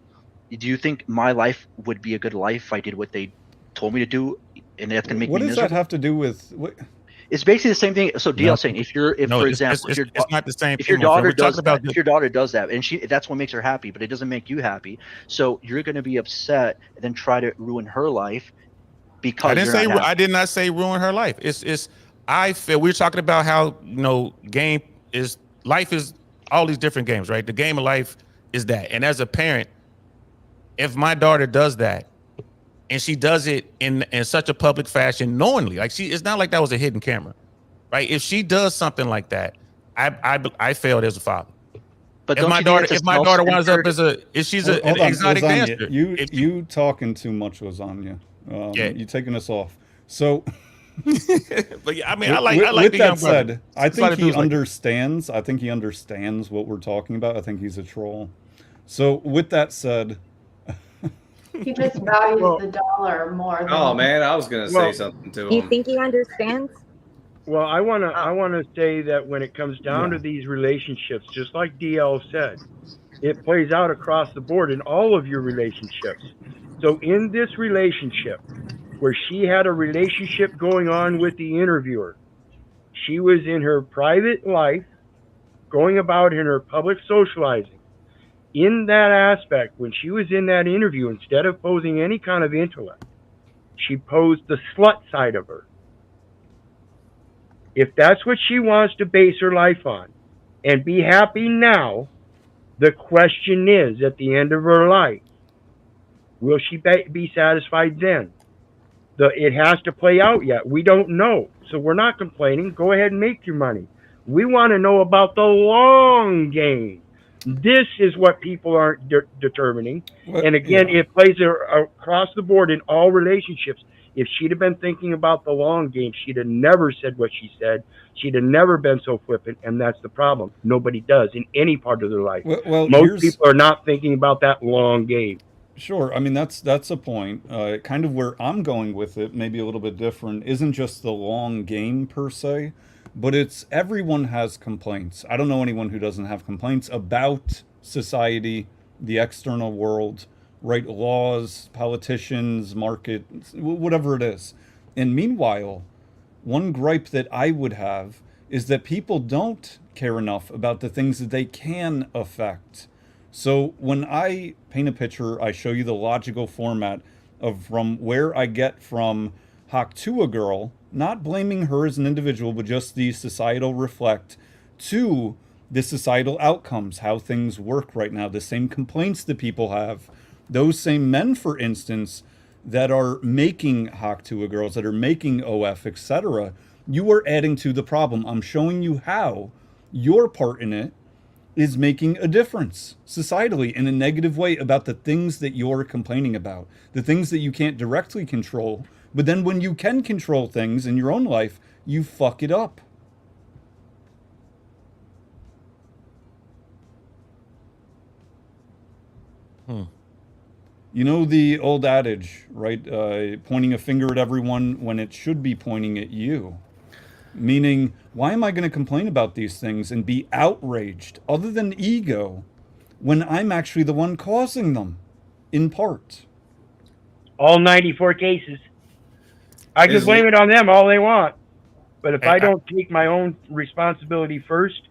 Do you think my life would be a good life if I did what they told me to do, and that's gonna make me miserable? What does that have to do with what? It's basically the same thing. So DL's saying, for example, it's not the same. If your daughter does that, and that's what makes her happy, but it doesn't make you happy, so you're going to be upset and then try to ruin her life because I did not say ruin her life. I feel we're talking about how life is all these different games, right? The game of life is that, and as a parent, if my daughter does that, and she does it in such a public fashion, knowingly, like it's not like that was a hidden camera, right? If she does something like that, I failed as a father. But if my daughter winds up she's an exotic dancer. You talking too much, Lasagna. You taking us off. So, but yeah, I like the young brother. I think he understands. I think he understands what we're talking about. I think he's a troll. So, with that said. He just values the dollar more. Oh man, I was gonna say something to him. You think he understands? Well, I wanna say that when it comes down to these relationships, just like DL said, it plays out across the board in all of your relationships. So in this relationship, where she had a relationship going on with the interviewer, she was in her private life, going about in her public socializing. In that aspect, when she was in that interview, instead of posing any kind of intellect, she posed the slut side of her. If that's what she wants to base her life on and be happy now, the question is, at the end of her life, will she be satisfied then? It has to play out yet. We don't know. So we're not complaining. Go ahead and make your money. We want to know about the long game. This is what people aren't determining. And again, it plays across the board in all relationships. If she'd have been thinking about the long game, she'd have never said what she said. She'd have never been so flippant, and that's the problem. Nobody does in any part of their life. Most people are not thinking about that long game. Sure. I mean, that's a point. Kind of where I'm going with it, maybe a little bit different, isn't just the long game per se, but it's everyone has complaints. I don't know anyone who doesn't have complaints about society, the external world, right? Laws, politicians, market, whatever it is. And meanwhile, one gripe that I would have is that people don't care enough about the things that they can affect. So when I paint a picture, I show you the logical format of from where I get from Hawk to a girl, not blaming her as an individual, but just the societal reflect to the societal outcomes, how things work right now, the same complaints that people have. Those same men, for instance, that are making Hawk to a girls, that are making OF, etc., you are adding to the problem. I'm showing you how your part in it is making a difference societally in a negative way about the things that you're complaining about, the things that you can't directly control. But then when you can control things in your own life, you fuck it up. You know the old adage, right? Pointing a finger at everyone when it should be pointing at you. Meaning, why am I going to complain about these things and be outraged, other than ego, when I'm actually the one causing them, in part? All 94 cases. I can blame it on them all they want. But if I don't take my own responsibility first,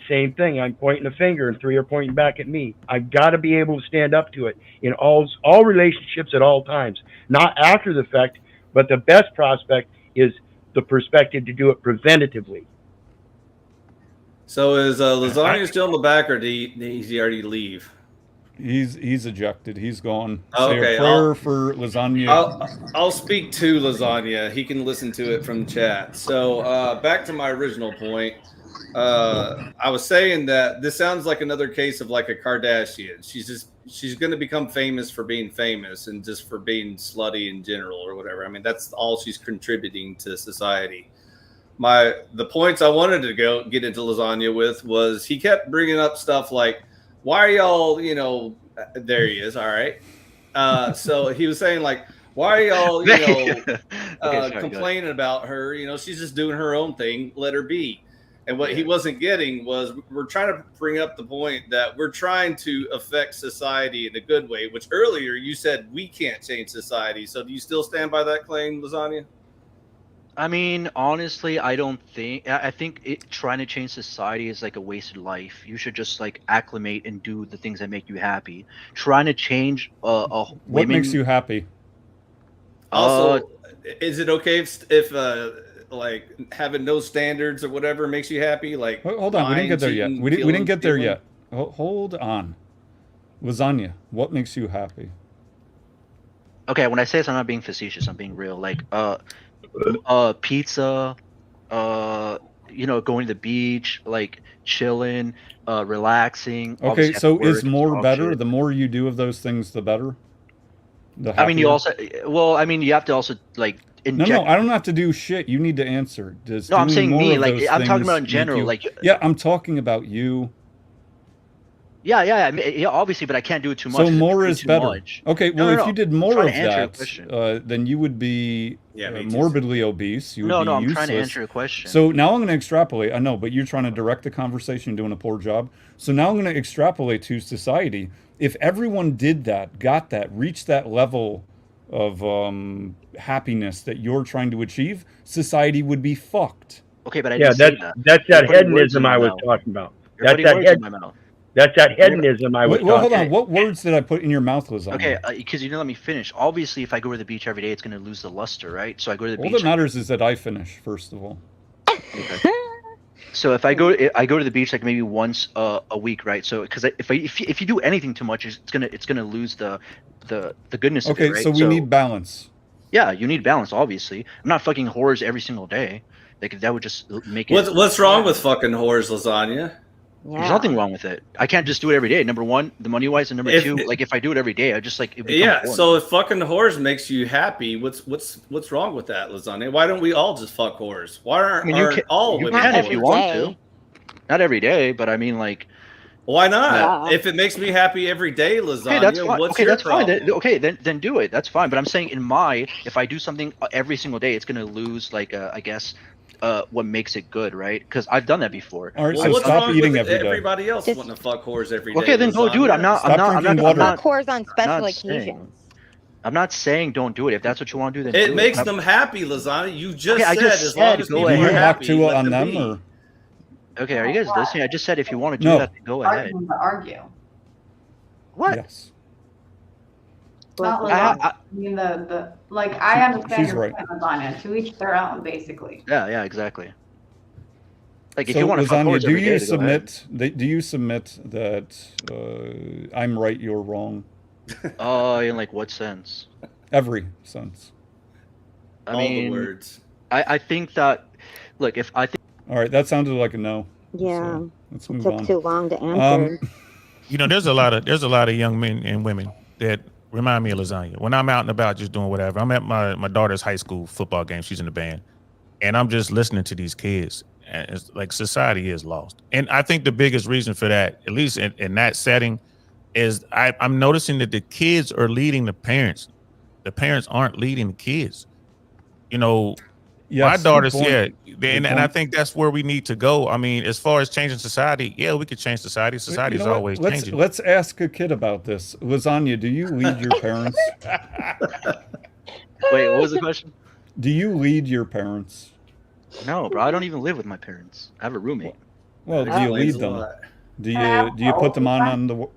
same thing. I'm pointing a finger and 3 are pointing back at me. I've got to be able to stand up to it in all relationships at all times. Not after the fact, but the best prospect is the perspective to do it preventatively. So is Lasagna still in the back, or does he already leave? He's ejected. He's gone. Okay, say a prayer for Lasagna. I'll speak to Lasagna. He can listen to it from chat. So back to my original point. I was saying that this sounds like another case of like a Kardashian. She's going to become famous for being famous and just for being slutty in general or whatever. I mean, that's all she's contributing to society. The points I wanted to get into Lasagna with was he kept bringing up stuff like, why are y'all, there he is. All right. So he was saying like, why are y'all, complaining about her? She's just doing her own thing. Let her be. And what he wasn't getting was we're trying to bring up the point that we're trying to affect society in a good way, which earlier you said we can't change society. So do you still stand by that claim, Lasagna? I mean, honestly, I think trying to change society is like a wasted life. You should just like acclimate and do the things that make you happy. Trying to change what makes you happy? Also, is it okay if like having no standards or whatever makes you happy? Like, hold on, we didn't get there yet. We didn't get there yet. Hold on, Lasagna. What makes you happy? Okay, when I say this, I'm not being facetious. I'm being real. Like, pizza, going to the beach, like chilling, relaxing. Okay, so is more better? Shit. The more you do of those things, the better. I mean, you have to also like. No, I don't have to do shit. You need to answer. No, I'm saying me. Like, I'm talking about in general. Yeah, I'm talking about you. Yeah, obviously, but I can't do it too much. So more is better. Much. Okay, well, if you did more of that, then you would be morbidly obese. You would be I'm useless. trying to answer your question. So now I'm going to extrapolate. I know, but you're trying to direct the conversation, doing a poor job. So now I'm going to extrapolate to society. If everyone did that, got that, reached that level of happiness that you're trying to achieve, society would be fucked. Okay, but I didn't say that. That's that hedonism I was talking about. That's that hedonism I was talking about. Hold on. What words did I put in your mouth, Lasagna? Okay, because you didn't let me finish. Obviously, if I go to the beach every day, it's going to lose the luster, right? So I go to the beach. All that matters is that I finish, first of all. Okay. So if I go to the beach like maybe once a week, right? So because if you do anything too much, it's gonna lose the goodness of it, right? Okay, so we need balance. Yeah, you need balance, obviously. I'm not fucking whores every single day. Like, that would just make it... What's wrong with fucking whores, Lasagna? Yeah. There's nothing wrong with it. I can't just do it every day. Number one, the money-wise, and number two, like, if I do it every day, I just, like... Yeah, so if fucking whores makes you happy, what's wrong with that, Lasagna? Why don't we all just fuck whores? Why aren't all women... You can if you want to. Not every day, but I mean, like... Why not? Yeah. If it makes me happy every day, Lasagna, that's fine. What's your problem? Fine. Okay, then do it. That's fine. But I'm saying if I do something every single day, it's gonna lose I guess what makes it good, right? Because I've done that before. All right, so stop eating every day. Everybody else wanting to fuck whores every day. Okay, then go do it. I'm not whores on special occasions. I'm not saying don't do it. If that's what you want to do, then It do makes it. them happy, Lasagna. You just Okay, I said just as long said as go people Do are you ahead. have happy, to let on them them be. or Okay, are you guys listening? I just said if you want to do No. that, then go ahead. Arguing to argue. What? yes? Not Listen, lasagna. I- I mean, like, I understand she's your right. point, lasagna. To each their own, basically. Yeah, exactly. Like if So you want to fuck Lasagna, whores every day, then go ahead. do you submit that I'm right, you're wrong? In like what sense? Every sense. I All mean, the words. I think that, look, if I think All right, that sounded like a no. yeah, So let's it move took on. too long to answer. You know, there's a lot of young men and women that remind me of Lasagna. When I'm out and about just doing whatever, I'm at my daughter's high school football game. She's in the band, and I'm just listening to these kids. And it's like society is lost. And I think the biggest reason for that, at least in that setting, is I'm noticing that the kids are leading the parents. The parents aren't leading the kids. You know, my Yes, good daughters, point. and I think that's where we need to go. I mean, as far as changing society, yeah, we could change society. You Society is know what? always Let's changing. let's ask a kid about this. Lasagna, do you lead your parents? wait, what was the question? Do you lead your parents? No, bro, I don't even live with my parents. I have a roommate. Well, That do you explains lead a them? lot. Do you put them on the?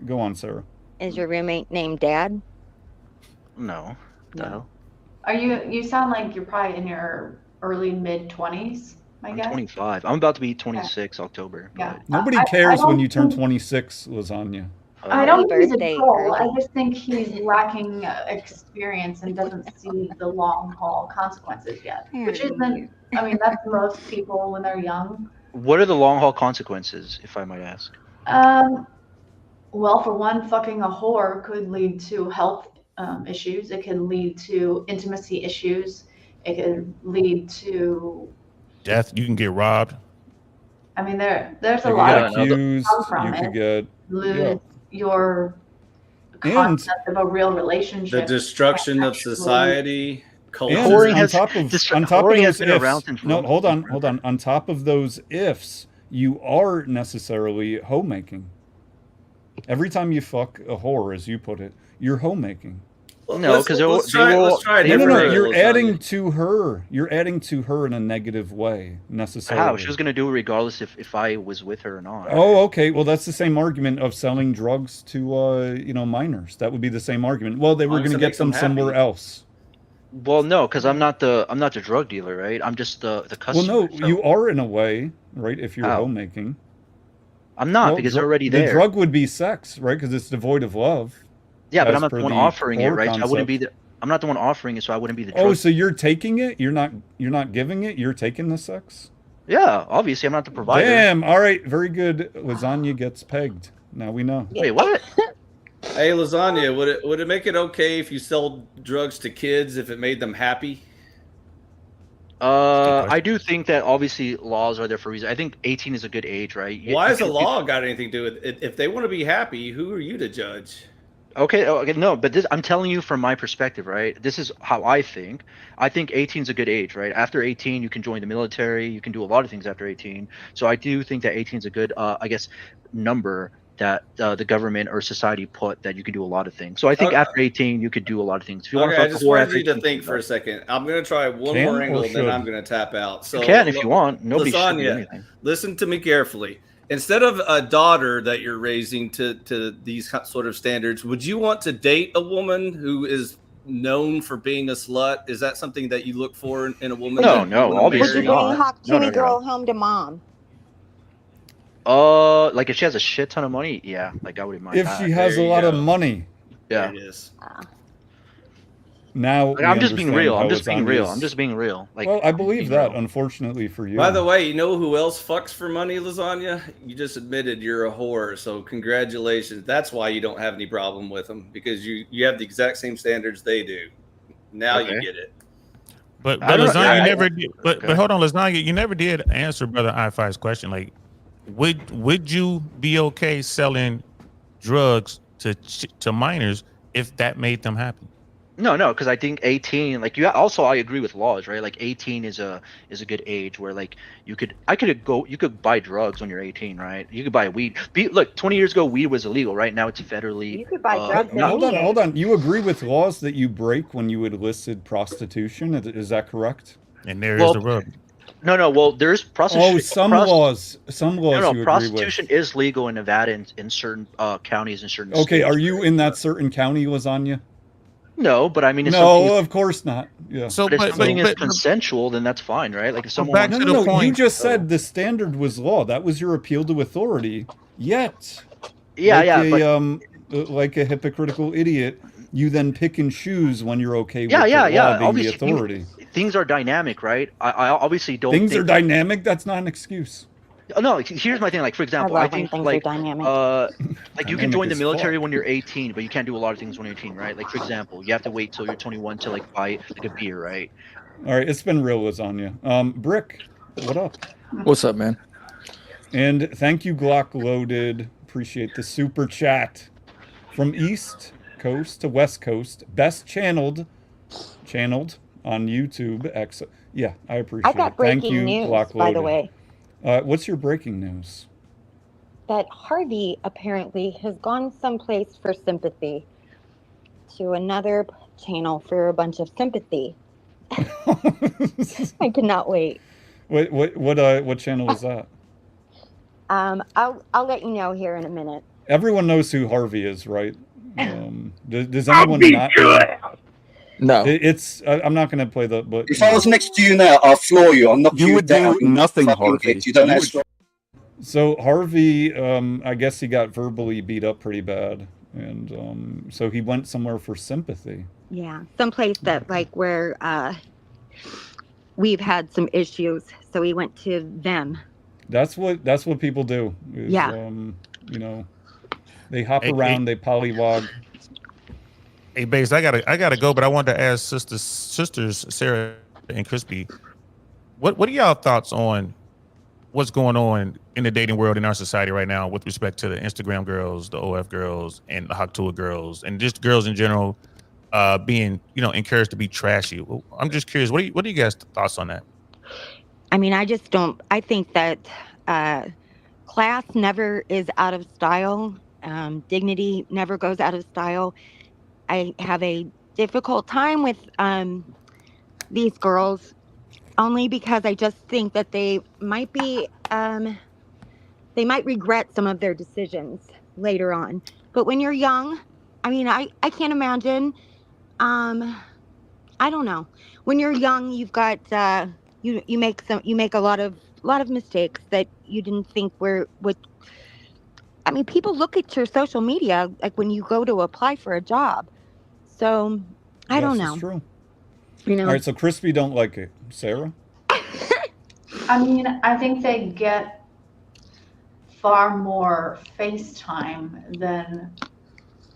Go on, Sarah. Is your roommate named Dad? No, what the No. hell? Are you sound like you're probably in your early mid-20s, I I'm guess. 25. I'm about to be 26 October. Yeah. Nobody I cares when don't you turn think- 26, Lasagna. But, I don't Happy think he's a birthday, troll. I early. just think he's lacking experience and doesn't see the long haul consequences yet. Which isn't, I mean, that's most people when they're young. what are the long haul consequences, if I might ask? Well, for one, fucking a whore could lead to health issues. It could lead to intimacy issues. It could lead to, Death, you can get robbed. I mean, there's a You lot could of get accused. come from You it. could get lose your And- concept of a real The relationship. destruction of Actually- society, culture. And Whoring on has- top of whoring has those been around ifs, since no, Rome. hold on. On top of those ifs, you are necessarily homemaking. Every time you fuck a whore, as you put it, you're homemaking. No, Let's- 'cause let's they try- will- let's try a they No, different no, angle, you're Lasagna. adding to her. You're adding to her in a negative way, necessarily. How? She was gonna do it regardless if I was with her or not. Oh, okay. Well, that's the same argument of selling drugs to minors. That would be the same argument. Well, they were Long as going to it get makes them them somewhere happy. else. Well, no, because I'm not the drug dealer, right? I'm just the Well, customer. no, so- you are in a way, right? If you're How? homemaking. I'm not Well, because they're already there. The drug would be sex, right? Because it's devoid of love. Yeah, but as I'm not per the one the offering it, core right? So I wouldn't be concept. I'm not the one offering it, so I wouldn't be the drug. Oh, so you're taking it? You're not giving it? You're taking the sex? Yeah, obviously I'm not the provider. Damn. All right. Very good. Lasagna gets pegged. Now we know. Wait, what? Hey, Lasagna, would it make it okay if you sold drugs to kids if it made them happy? I do think that obviously laws are there for a reason. I think 18 is a good age, right? Why has the law got anything to do with it? If they want to be happy, who are you to judge? Okay, no, but I'm telling you from my perspective, right? This is how I think. I think 18 is a good age, right? After 18, you can join the military. You can do a lot of things after 18. So I do think that 18 is a good, I guess, number that the government or society put that you can do a lot of things. So I think Okay. after 18, you could do a lot of things. If you want Okay, to I fuck just a whore wanted after you to 18, think for a second. I'm going to try one Can more or angle, and then should? I'm going to tap out. So you can if you want. Nobody should do Lasagna, anything. listen to me carefully. Instead of a daughter that you're raising to these sort of standards, would you want to date a woman who is known for being a slut? Is that something that you look for in a woman? No, that you no, wanna Would obviously you marry? not. bring Hawk No, Chili no, no. Girl home to mom? Like if she has a shit ton of money, yeah, like I wouldn't mind If that. she has a There you lot of go. money. Yeah. There it is. Now Like, we I'm just being understand real. how I'm just being real. Lasagna's- I'm just being real. Like, Well, I I'm believe being that, real. unfortunately for you. By the way, you know who else fucks for money, Lasagna? You just admitted you're a whore, so congratulations. That's why you don't have any problem with them, because you have the exact same standards they do. Now you Okay. get it. But I don't know. Lasagna, Yeah, you I- never did. But okay. but hold on, Lasagna, you never did answer Brother I5's question. Like, would you be okay selling drugs to minors if that made them happy? No, because I think 18, like you also I agree with laws, right? Like 18 is a good age where like you could buy drugs when you're 18, right? You could buy weed. Look, 20 years ago weed was illegal, right? Now it's federally You could buy drugs at not Hold on, any hold age. on. You agree with laws that you break when you illicit prostitution? Is that correct? And there is well, the rub. no, well there's Oh, prostitution. some No, laws no, you agree prostitution with. is legal in Nevada in certain counties and certain Okay, states. are you in that certain county, Lasagna? No, but I mean, if something No, of course not. Yeah. So, but if but something but is but consensual, then that's fine, right? Like if but someone back wants No, to no, the no. You point. just to, said the standard was law. That was your appeal to authority. Yet, yeah, but like a hypocritical idiot, you then pick and choose when you're okay with the law yeah. being the Obviously, authority. things are dynamic, right? I obviously don't Things are think. dynamic. That's not an excuse. Oh, no, like, here's my thing. Like for I example, I love when think things are dynamic. like you can Dynamic join the as military fuck. when you're 18, but you can't do a lot of things when you're 18, right? Like for example, you have to wait till you're 21 to like buy like a beer, right? All right, it's been real, Lasagna. Brick, what up? What's up, man? And thank you, Glock Loaded. Appreciate the super chat from East Coast to West Coast. Best channeled on YouTube. Yeah, I appreciate I got it. Thank breaking you, news, Glock by the Loaded. way, What's your breaking news? that Harvey apparently has gone someplace for sympathy to another channel for a bunch of sympathy. I cannot wait. What channel is that? I'll let you know here in a minute. Everyone knows who Harvey is, right? Does anyone not know? No. I'm not going to play the. But If I was next to you now, I'll floor you. I'll knock You you would down. do nothing, Fucking Harvey. kids. You don't You have would- strong. So Harvey, I guess he got verbally beat up pretty bad, and so he went somewhere for sympathy. Yeah, someplace that like where we've had some issues, so we went to them. That's what people do. Is, Yeah. You know, they hop Hey, around, they pollywog. Hey, Base, I gotta go, but I wanted to ask sisters Sarah and Crispy, what are y'all thoughts on what's going on in the dating world in our society right now with respect to the Instagram girls, the OF girls, and the Haktua girls, and just girls in general being encouraged to be trashy? Well, I'm just curious, what are you guys' thoughts on that? I mean, I think that class never is out of style. Dignity never goes out of style. I have a difficult time with these girls only because I just think that they might regret some of their decisions later on. But when you're young, I mean, I can't imagine. I don't know. When you're young, you've got you make a lot of mistakes that you didn't think would. I mean, people look at your social media like when you go to apply for a job. So I don't know. It's true. You know. All right, so Crispy don't like it. Sarah? I mean, I think they get far more FaceTime than,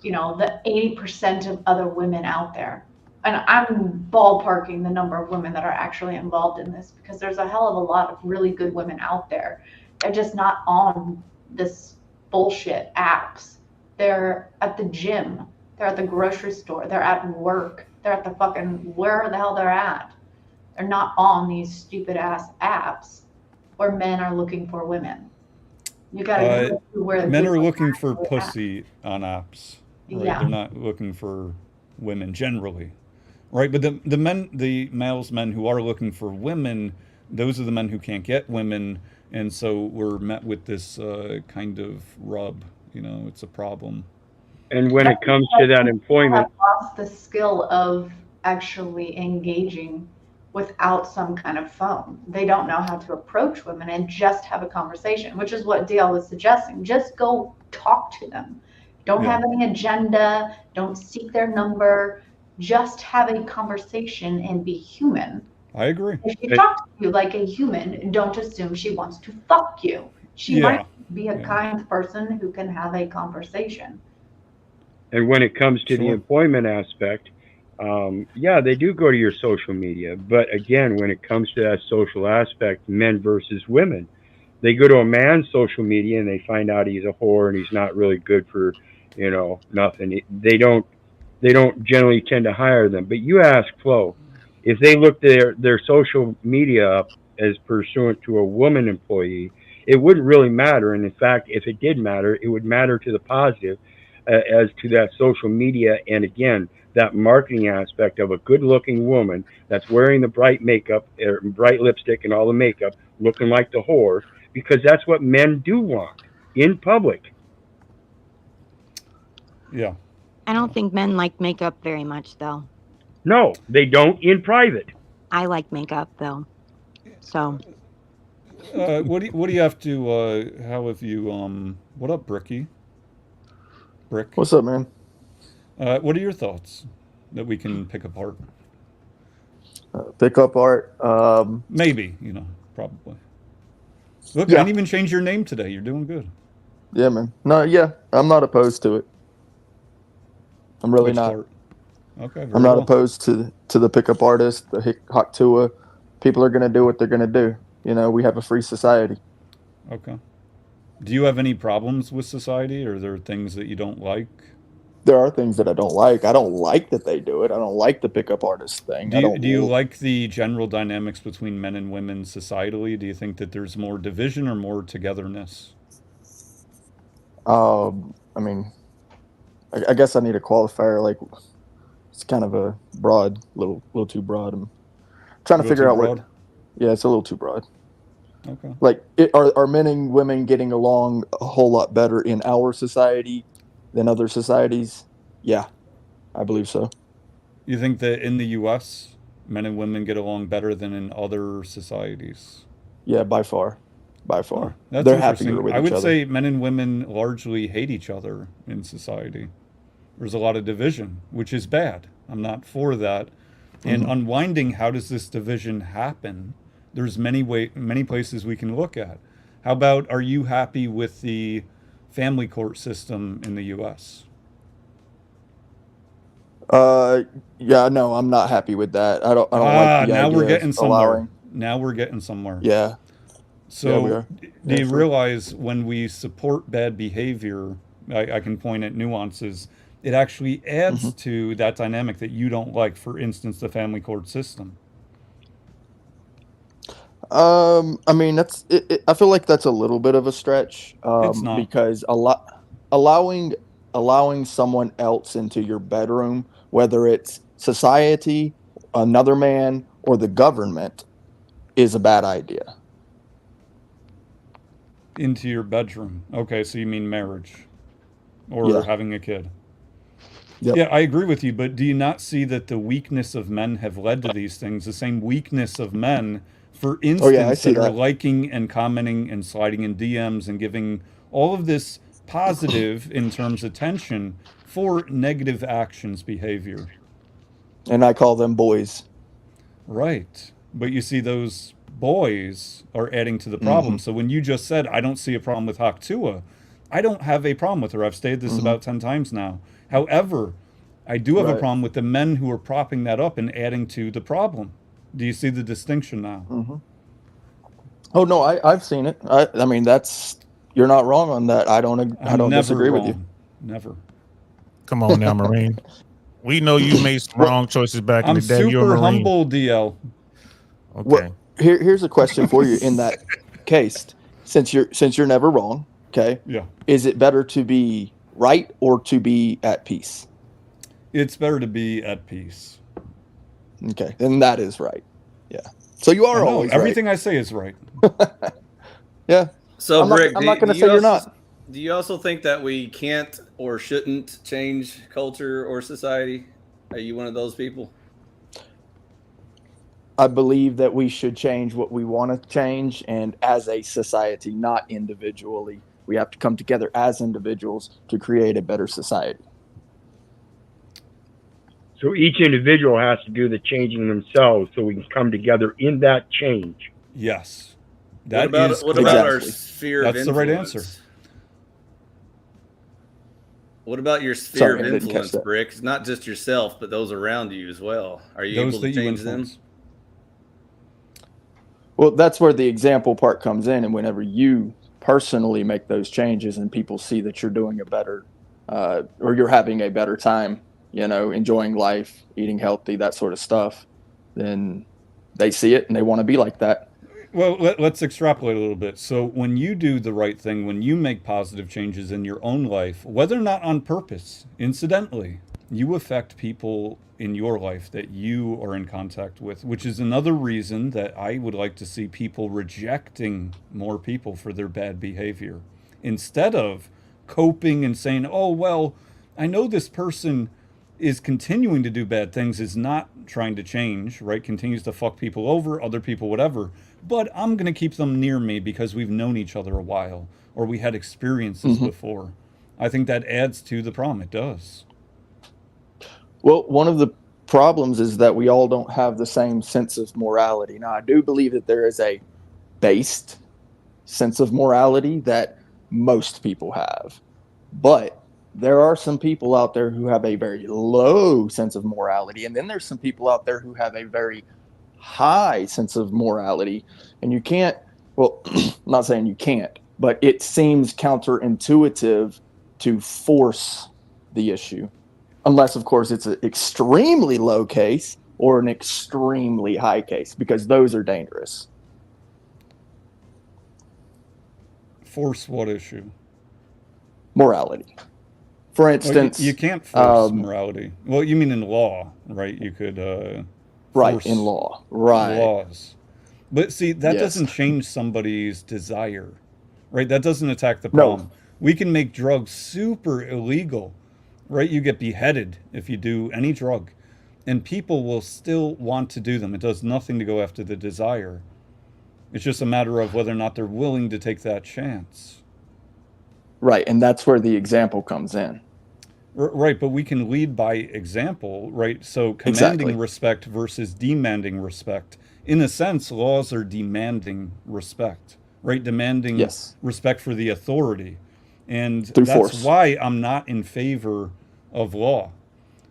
the 80% of other women out there. And I'm ballparking the number of women that are actually involved in this because there's a hell of a lot of really good women out there. They're just not on this bullshit apps. They're at the gym. They're at the grocery store. They're at work. They're at the fucking where the hell they're at. They're not on these stupid ass apps where men are looking for women. You gotta go to where Men the are good looking ones for are at. pussy on apps. Right? Yeah. They're not looking for women generally. Right? But the men who are looking for women, those are the men who can't get women, and so we're met with this kind of rub. It's a problem. And when it comes to that employment, Have lost the skill of actually engaging without some kind of phone. They don't know how to approach women and just have a conversation, which is what DL was suggesting. Just go talk to them. Don't have any agenda. Don't seek their number. Just have a conversation and be human. I agree. If she talks to you like a human, don't assume she wants to fuck you. She might be a kind person who can have a conversation. and when it comes to the employment aspect, they do go to your social media. But again, when it comes to that social aspect, men versus women, they go to a man's social media and they find out he's a whore and he's not really good for, nothing. They don't they don't generally tend to hire them. But you ask Flo, if they look their social media up as pursuant to a woman employee, it wouldn't really matter. And in fact, if it did matter, it would matter to the positive as to that social media. And again, that marketing aspect of a good-looking woman that's wearing the bright makeup, bright lipstick, and all the makeup, looking like the whore, because that's what men do want in public. Yeah. I don't think men like makeup very much, though. No, they don't in private. I like makeup, though. So, What do you have to? How have you? What up, Bricky? Brick. What's up, man? What are your thoughts that we can pick apart? Pickup art. Maybe, probably. Look, I Yeah, didn't even change your name today. You're doing good. yeah, man. No, yeah, I'm not opposed to it. I'm really Which not. part? Okay, I'm very not well. opposed to the pickup artist, the Haktua. People are gonna do what they're gonna do. We have a free society. Okay. Do you have any problems with society, or are there things that you don't like? There are things that I don't like. I don't like that they do it. I don't like the pickup artist thing. Do I you don't. do you like the general dynamics between men and women societally? Do you think that there's more division or more togetherness? I mean, I guess I need a qualifier. Like, it's kind of a broad, little too broad. I'm trying A to little figure too out what. broad? Yeah, it's a little too broad. Okay. Like, are men and women getting along a whole lot better in our society than other societies? Yeah, I believe so. You think that in the US, men and women get along better than in other societies? Yeah, by far, by Huh, far. that's They're happier interesting. with I each would other. say men and women largely hate each other in society. There's a lot of division, which is bad. I'm not for that. And Hmm. unwinding how does this division happen? There's many places we can look at. How about, are you happy with the family court system in the US? Uh, yeah, no, I'm not happy with that. I don't like the Now we're idea of getting somewhere. allowing. Now we're getting somewhere. Yeah, yeah, we So, are. do Yeah, you sure. realize when we support bad behavior, I can point at nuances, it actually adds Hmm. to that dynamic that you don't like, for instance, the family court system. I mean, I feel like that's a little bit of a stretch, It's not. because allowing allowing someone else into your bedroom, whether it's society, another man, or the government, is a bad idea. Into your bedroom. Okay, so you mean marriage or Yeah. having a kid. Yep. Yeah, I agree with you, but do you not see that the weakness of men have led to these things? The same weakness of men, for Oh yeah, I instance, see that are that. liking and commenting and sliding in DMs and giving all of this positive in terms of attention for negative actions behavior. And I call them boys. Right. But you see, those boys are adding to the Hmm. problem. So when you just said, I don't see a problem with Haktua, I don't have a problem with her. I've stated this Hmm. about 10 times now. However, I do have a Right. problem with the men who are propping that up and adding to the problem. Do you see the distinction now? Hmm. Oh no, I've seen it. I mean, that's, you're not wrong on that. I I'm don't never disagree with you. wrong. Never. Come on now, Marine. We know you made some Well, wrong choices back in I'm the day. You're a super Marine. humble, DL. Okay. here's a question for you in that case. Since you're never wrong, okay? Yeah. Is it better to be right or to be at peace? It's better to be at peace. Okay, and that is right. Yeah. So you I are know. always Everything I say is right. right. Yeah. So, I'm not. Brick, I'm not going to do say you you're also, not. do you also think that we can't or shouldn't change culture or society? Are you one of those people? I believe that we should change what we want to change, and as a society, not individually. We have to come together as individuals to create a better society. So each individual has to do the changing themselves so we can come together in that change. Yes. What That about is what correct. about our Exactly. sphere of That's the right influence? answer. What about your sphere Sorry, of I didn't catch influence, that. Brick? It's not just yourself, but those around you as well. Are you Those able that to you change them? influence. Well, that's where the example part comes in, and whenever you personally make those changes and people see that you're doing a better, or you're having a better time, enjoying life, eating healthy, that sort of stuff, then they see it and they want to be like that. Well, let's extrapolate a little bit. So, when you do the right thing, when you make positive changes in your own life, whether or not on purpose, incidentally, you affect people in your life that you are in contact with, which is another reason that I would like to see people rejecting more people for their bad behavior instead of coping and saying, oh, well, I know this person is continuing to do bad things, is not trying to change, right? Continues to fuck people over, other people, whatever. But I'm going to keep them near me because we've known each other a while or we had experiences before. I think that adds to the problem. It does. Well, one of the problems is that we all don't have the same sense of morality. Now, I do believe that there is a based sense of morality that most people have. But there are some people out there who have a very low sense of morality. And then there's some people out there who have a very high sense of morality. And you can't, well, I'm not saying you can't, but it seems counterintuitive to force the issue. Unless, of course, it's an extremely low case or an extremely high case, because those are dangerous. Force what issue? Morality. For instance, well, you can't force morality. Well, you mean in law, right? You could right, in law, right, laws. But see, that Yes. doesn't change somebody's desire, right? That doesn't attack the problem. No. We can make drugs super illegal, right? You get beheaded if you do any drug, and people will still want to do them. It does nothing to go after the desire. It's just a matter of whether or not they're willing to take that chance. Right, and that's where the example comes in. Right, but we can lead by example, right? So commanding Exactly. respect versus demanding respect. In a sense, laws are demanding respect, right? Demanding Yes. respect for the authority. And Through that's force. why I'm not in favor of law.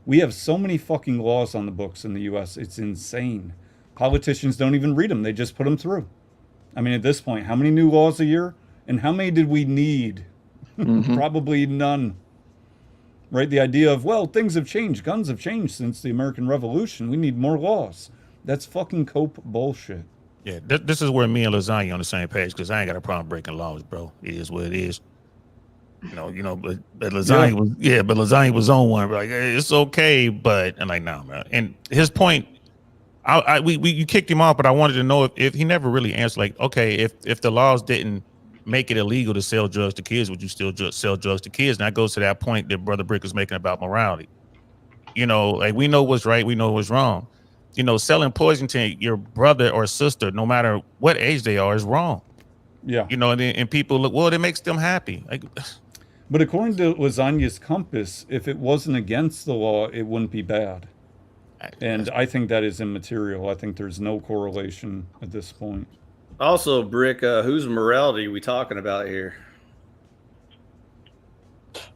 We have so many fucking laws on the books in the US. It's insane. Politicians don't even read them. They just put them through. I mean, at this point, how many new laws a year? And how many did we need? Probably none. Right? The idea of, well, things have changed. Guns have changed since the American Revolution. We need more laws. That's fucking cope bullshit. Yeah, this is where me and Lasagna on the same page, because I ain't got a problem breaking laws, bro. It is what it is. But Lasagna was on one. Like, hey, it's okay, but I'm like, nah, man. And his point, you kicked him off, but I wanted to know if he never really answered. Like, okay, if the laws didn't make it illegal to sell drugs to kids, would you still sell drugs to kids? And that goes to that point that Brother Brick was making about morality. Like, we know what's right, we know what's wrong. Selling poison to your brother or sister, no matter what age they are, is wrong. Yeah. And people look, well, it makes them happy. Like, but according to Lasagna's compass, if it wasn't against the law, it wouldn't be bad. And I think that is immaterial. I think there's no correlation at this point. Also, Brick, whose morality are we talking about here?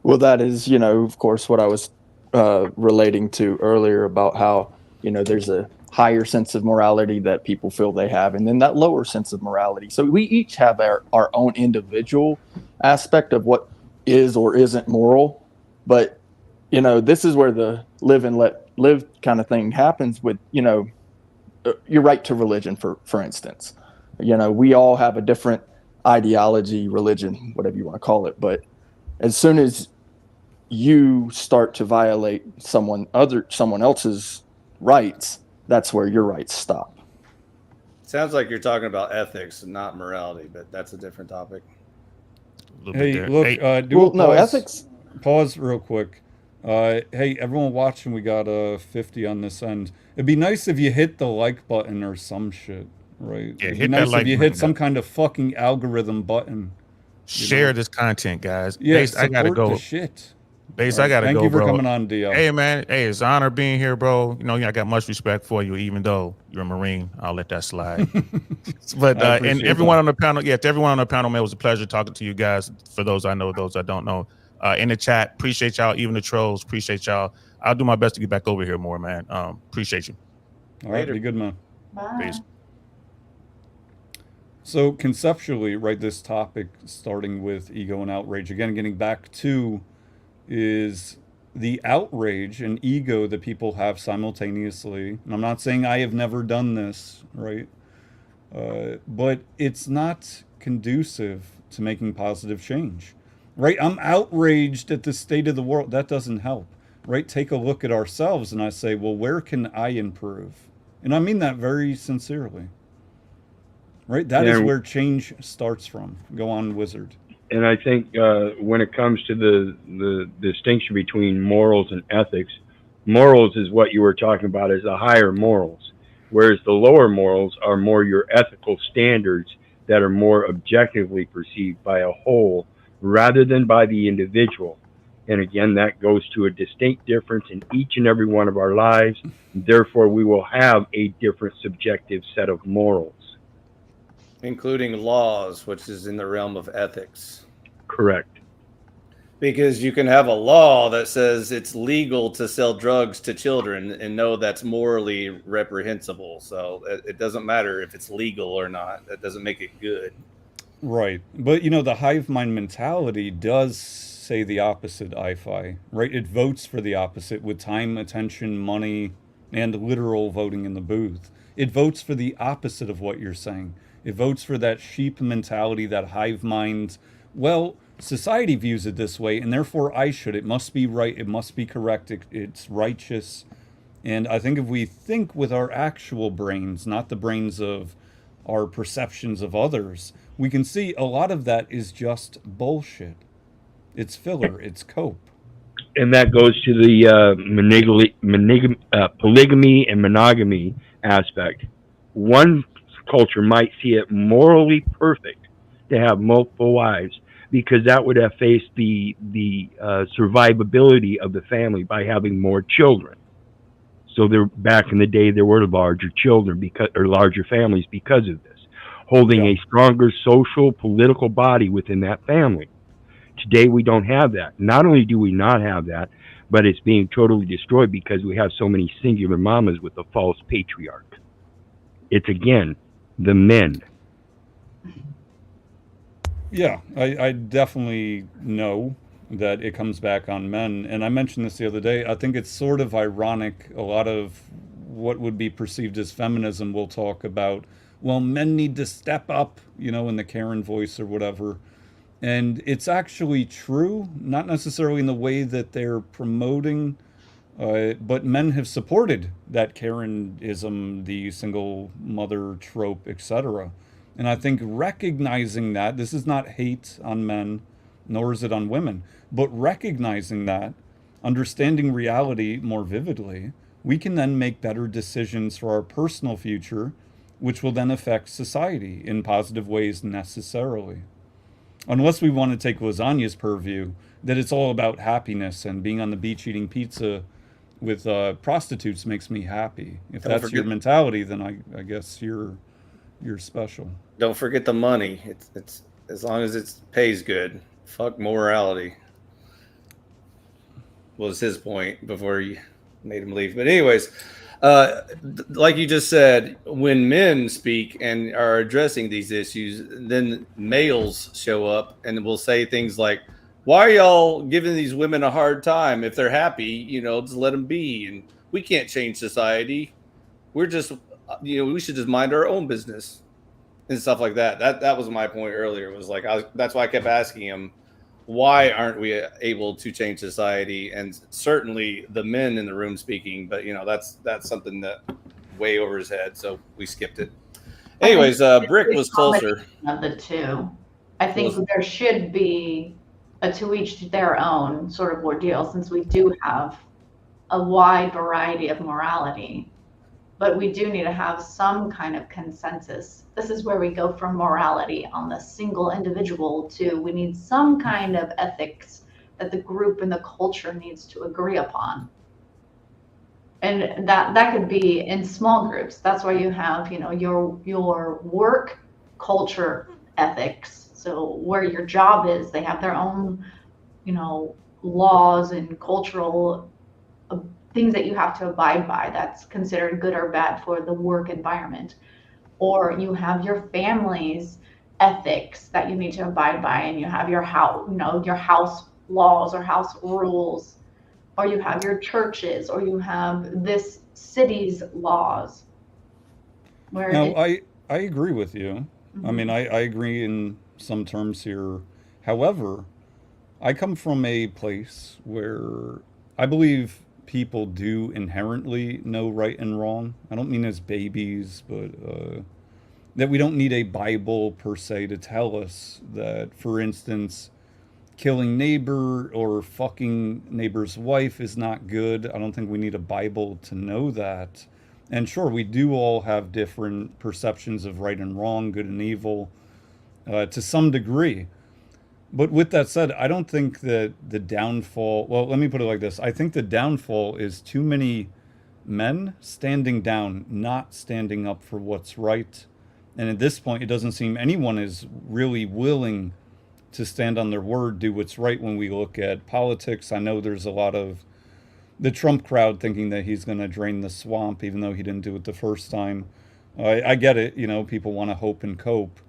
Well, that is, of course, what I was relating to earlier about how, there's a higher sense of morality that people feel they have, and then that lower sense of morality. So we each have our own individual aspect of what is or isn't moral. But, this is where the live and let live kind of thing happens with, your right to religion, for instance. We all have a different ideology, religion, whatever you want to call it. But as soon as you start to violate someone else's rights, that's where your rights stop. Sounds like you're talking about ethics and not morality, but that's a different topic. Hey, look, no, ethics. Pause real quick. Hey, everyone watching, we got 50 on this end. It'd be nice if you hit the like button or some shit, right? Yeah, It'd hit be that nice like if you button, hit some kind of fucking algorithm button. Share this content, guys. Yeah, Base, I gotta go. The shit. Base, I gotta go. Thank you for bro. coming on, DL. Hey, man. Hey, it's an honor being here, bro. I got much respect for you, even though you're a Marine. I'll let that slide. But and everyone on the panel, to everyone on the panel, man, it was a pleasure talking to you guys. For those I know, those I don't know, in the chat, appreciate y'all. Even the trolls, appreciate y'all. I'll do my best to get back over here more, man. Appreciate you. All right, be good, man. Bye. Peace. So conceptually, right, this topic, starting with ego and outrage, again, getting back to, is the outrage and ego that people have simultaneously, and I'm not saying I have never done this, right? But it's not conducive to making positive change, right? I'm outraged at the state of the world. That doesn't help, right? Take a look at ourselves, and I say, well, where can I improve? And I mean that very sincerely, right? That is And where change starts from. Go on, Wizard. and I think when it comes to the distinction between morals and ethics, morals is what you were talking about as the higher morals, whereas the lower morals are more your ethical standards that are more objectively perceived by a whole rather than by the individual. And again, that goes to a distinct difference in each and every one of our lives. Therefore, we will have a different subjective set of morals. including laws, which is in the realm of ethics. Correct. Because you can have a law that says it's legal to sell drugs to children and know that's morally reprehensible. So it doesn't matter if it's legal or not. That doesn't make it good. Right. But the hive mind mentality does say the opposite, I-Fi, right? It votes for the opposite with time, attention, money, and literal voting in the booth. It votes for the opposite of what you're saying. It votes for that sheep mentality, that hive mind. Well, society views it this way, and therefore I should. It must be right. It must be correct. It's righteous. And I think if we think with our actual brains, not the brains of our perceptions of others, we can see a lot of that is just bullshit. It's filler, it's cope. And that goes to the polygamy and monogamy aspect. One culture might see it morally perfect to have multiple wives because that would have faced the survivability of the family by having more children. So there, back in the day, there were larger children or larger families because of this, holding Yeah. a stronger social political body within that family. Today we don't have that. Not only do we not have that, but it's being totally destroyed because we have so many singular mamas with a false patriarch. It's again the men. Yeah, I definitely know that it comes back on men. And I mentioned this the other day. I think it's sort of ironic. A lot of what would be perceived as feminism will talk about, well, men need to step up, in the Karen voice or whatever. And it's actually true, not necessarily in the way that they're promoting, but men have supported that Karenism, the single mother trope, etc. And I think recognizing that, this is not hate on men, nor is it on women, but recognizing that, understanding reality more vividly, we can then make better decisions for our personal future, which will then affect society in positive ways necessarily. Unless we want to take lasagna's purview, that it's all about happiness and being on the beach eating pizza with prostitutes makes me happy. If Don't that's your forget, mentality, then I guess you're special. don't forget the money. It's as long as it pays good. Fuck morality was his point before you made him leave. But anyways, like you just said, when men speak and are addressing these issues, then males show up and will say things like, "Why are y'all giving these women a hard time? If they're happy, just let them be. And we can't change society. We're just, we should just mind our own business and stuff like that." That was my point earlier. Was like, that's why I kept asking him, why aren't we able to change society? And certainly the men in the room speaking, but that's something that way over his head, so we skipped it. Anyways, Brick was closer. Of the two, I think there should be a to each their own sort of ordeal, since we do have a wide variety of morality. But we do need to have some kind of consensus. This is where we go from morality on the single individual to we need some kind of ethics that the group and the culture needs to agree upon. And that could be in small groups. That's why you have, your work culture ethics. So where your job is, they have their own, laws and cultural things that you have to abide by that's considered good or bad for the work environment. Or you have your family's ethics that you need to abide by, and you have your house, your house laws or house rules or you have your churches, or you have this city's laws. Where Now, I agree with you. I mean, Mhm. I agree in some terms here. However, I come from a place where I believe people do inherently know right and wrong. I don't mean as babies, but that we don't need a Bible per se to tell us that, for instance, killing neighbor or fucking neighbor's wife is not good. I don't think we need a Bible to know that. And sure, we do all have different perceptions of right and wrong, good and evil, to some degree. But with that said, I don't think that the downfall, well, let me put it like this. I think the downfall is too many men standing down, not standing up for what's right. And at this point, it doesn't seem anyone is really willing to stand on their word, do what's right when we look at politics. I know there's a lot of the Trump crowd thinking that he's going to drain the swamp, even though he didn't do it the first time. I get it. You know, people want to hope and cope.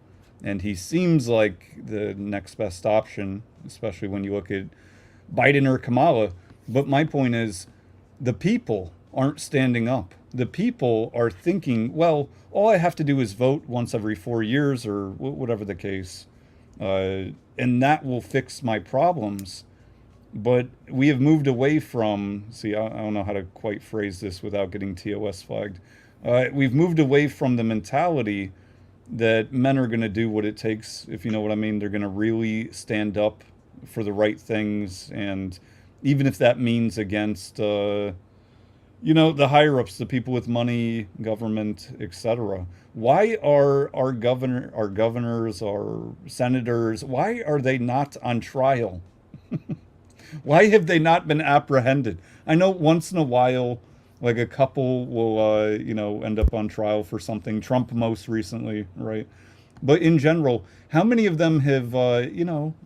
And he seems like the next best option, especially when you look at Biden or Kamala. But my point is, the people aren't standing up. The people are thinking, well, all I have to do is vote once every 4 years or whatever the case, and that will fix my problems. But we have moved away from, see, I don't know how to quite phrase this without getting TOS flagged. We've moved away from the mentality that men are going to do what it takes, if you know what I mean. They're going to really stand up for the right things. And even if that means against, the higher ups, the people with money, government, etc. Why are our governors, our senators, why are they not on trial? Why have they not been apprehended? I know once in a while, like a couple will, end up on trial for something. Trump most recently, right? But in general, how many of them have,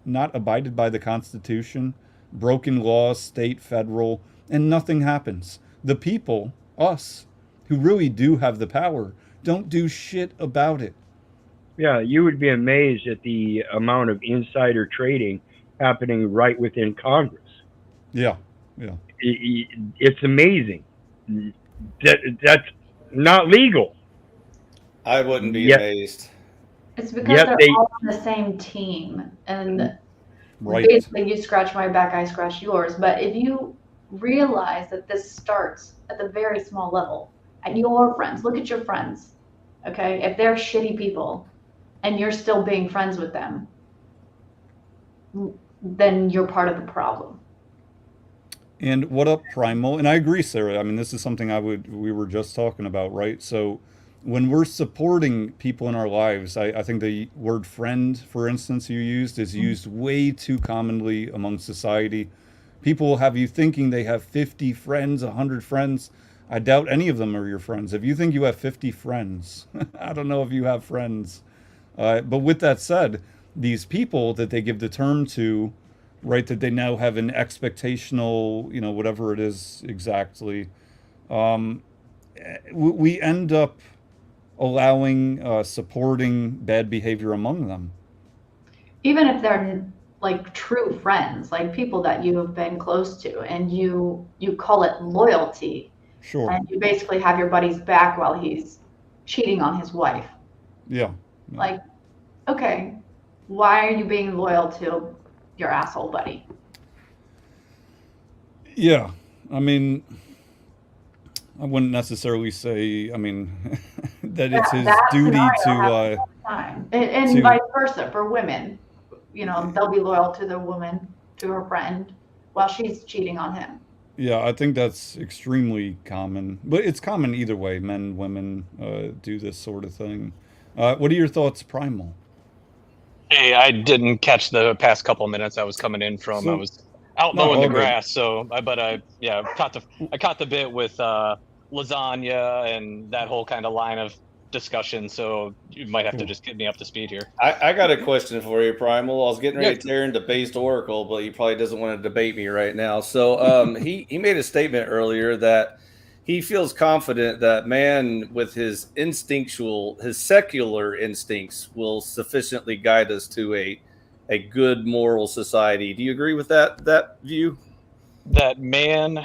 not abided by the Constitution, broken laws, state, federal, and nothing happens? The people, us, who really do have the power, don't do shit about it. Yeah, you would be amazed at the amount of insider trading happening right within Congress. Yeah, yeah. It's amazing. That's not legal. I wouldn't be Yet, amazed. It's because yet they're they, all on the same team, and Right. basically you scratch my back, I scratch yours. But if you realize that this starts at the very small level, at your friends, look at your friends, okay? If they're shitty people and you're still being friends with them, then you're part of the problem. And what up, Primal? And I agree, Sarah. I mean, this is something we were just talking about, right? So when we're supporting people in our lives, I think the word friend, for instance, you used is used way too commonly among society. People will have you thinking they have 50 friends, 100 friends. I doubt any of them are your friends. If you think you have 50 friends, I don't know if you have friends. But with that said, these people that they give the term to, right, that they now have an expectational, whatever it is exactly, we end up allowing, supporting bad behavior among them. Even if they're like true friends, like people that you have been close to, and you call it loyalty, Sure. and you basically have your buddy's back while he's cheating on his wife. Yeah. Yeah. Like, okay, why are you being loyal to your asshole buddy? Yeah. I mean, I wouldn't necessarily say, I mean, that it's his That duty scenario to, happens all the time. And to, vice versa for women. They'll be loyal to their woman, to her friend, while she's cheating on him. yeah, I think that's extremely common, but it's common either way. Men, women, do this sort of thing. What are your thoughts, Primal? Hey, I didn't catch the past couple minutes I was coming in from. I So, was out no, mowing the all good. grass, but I caught the bit with lasagna and that whole kind of line of discussion. So you might have to Cool. just get me up to speed here. I got a question for you, Primal. I was getting ready Yeah. to tear into Based Oracle, but he probably doesn't want to debate me right now. So he made a statement earlier that he feels confident that man with his secular instincts will sufficiently guide us to a good moral society. Do you agree with that view? that man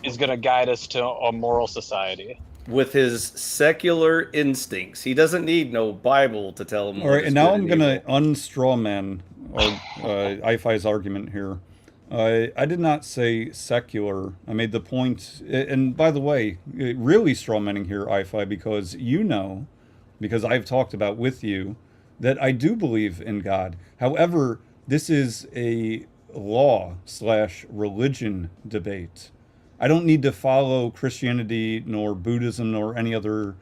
is going to guide us to a moral society. With his secular instincts. He doesn't need no Bible to tell him All what right, is and now good I'm and going to evil. unstrawman IFI's argument here. I did not say secular. I made the point, and by the way, really strawmanning here, IFI, because because I've talked about with you, that I do believe in God. However, this is a law/religion debate. I don't need to follow Christianity nor Buddhism nor any other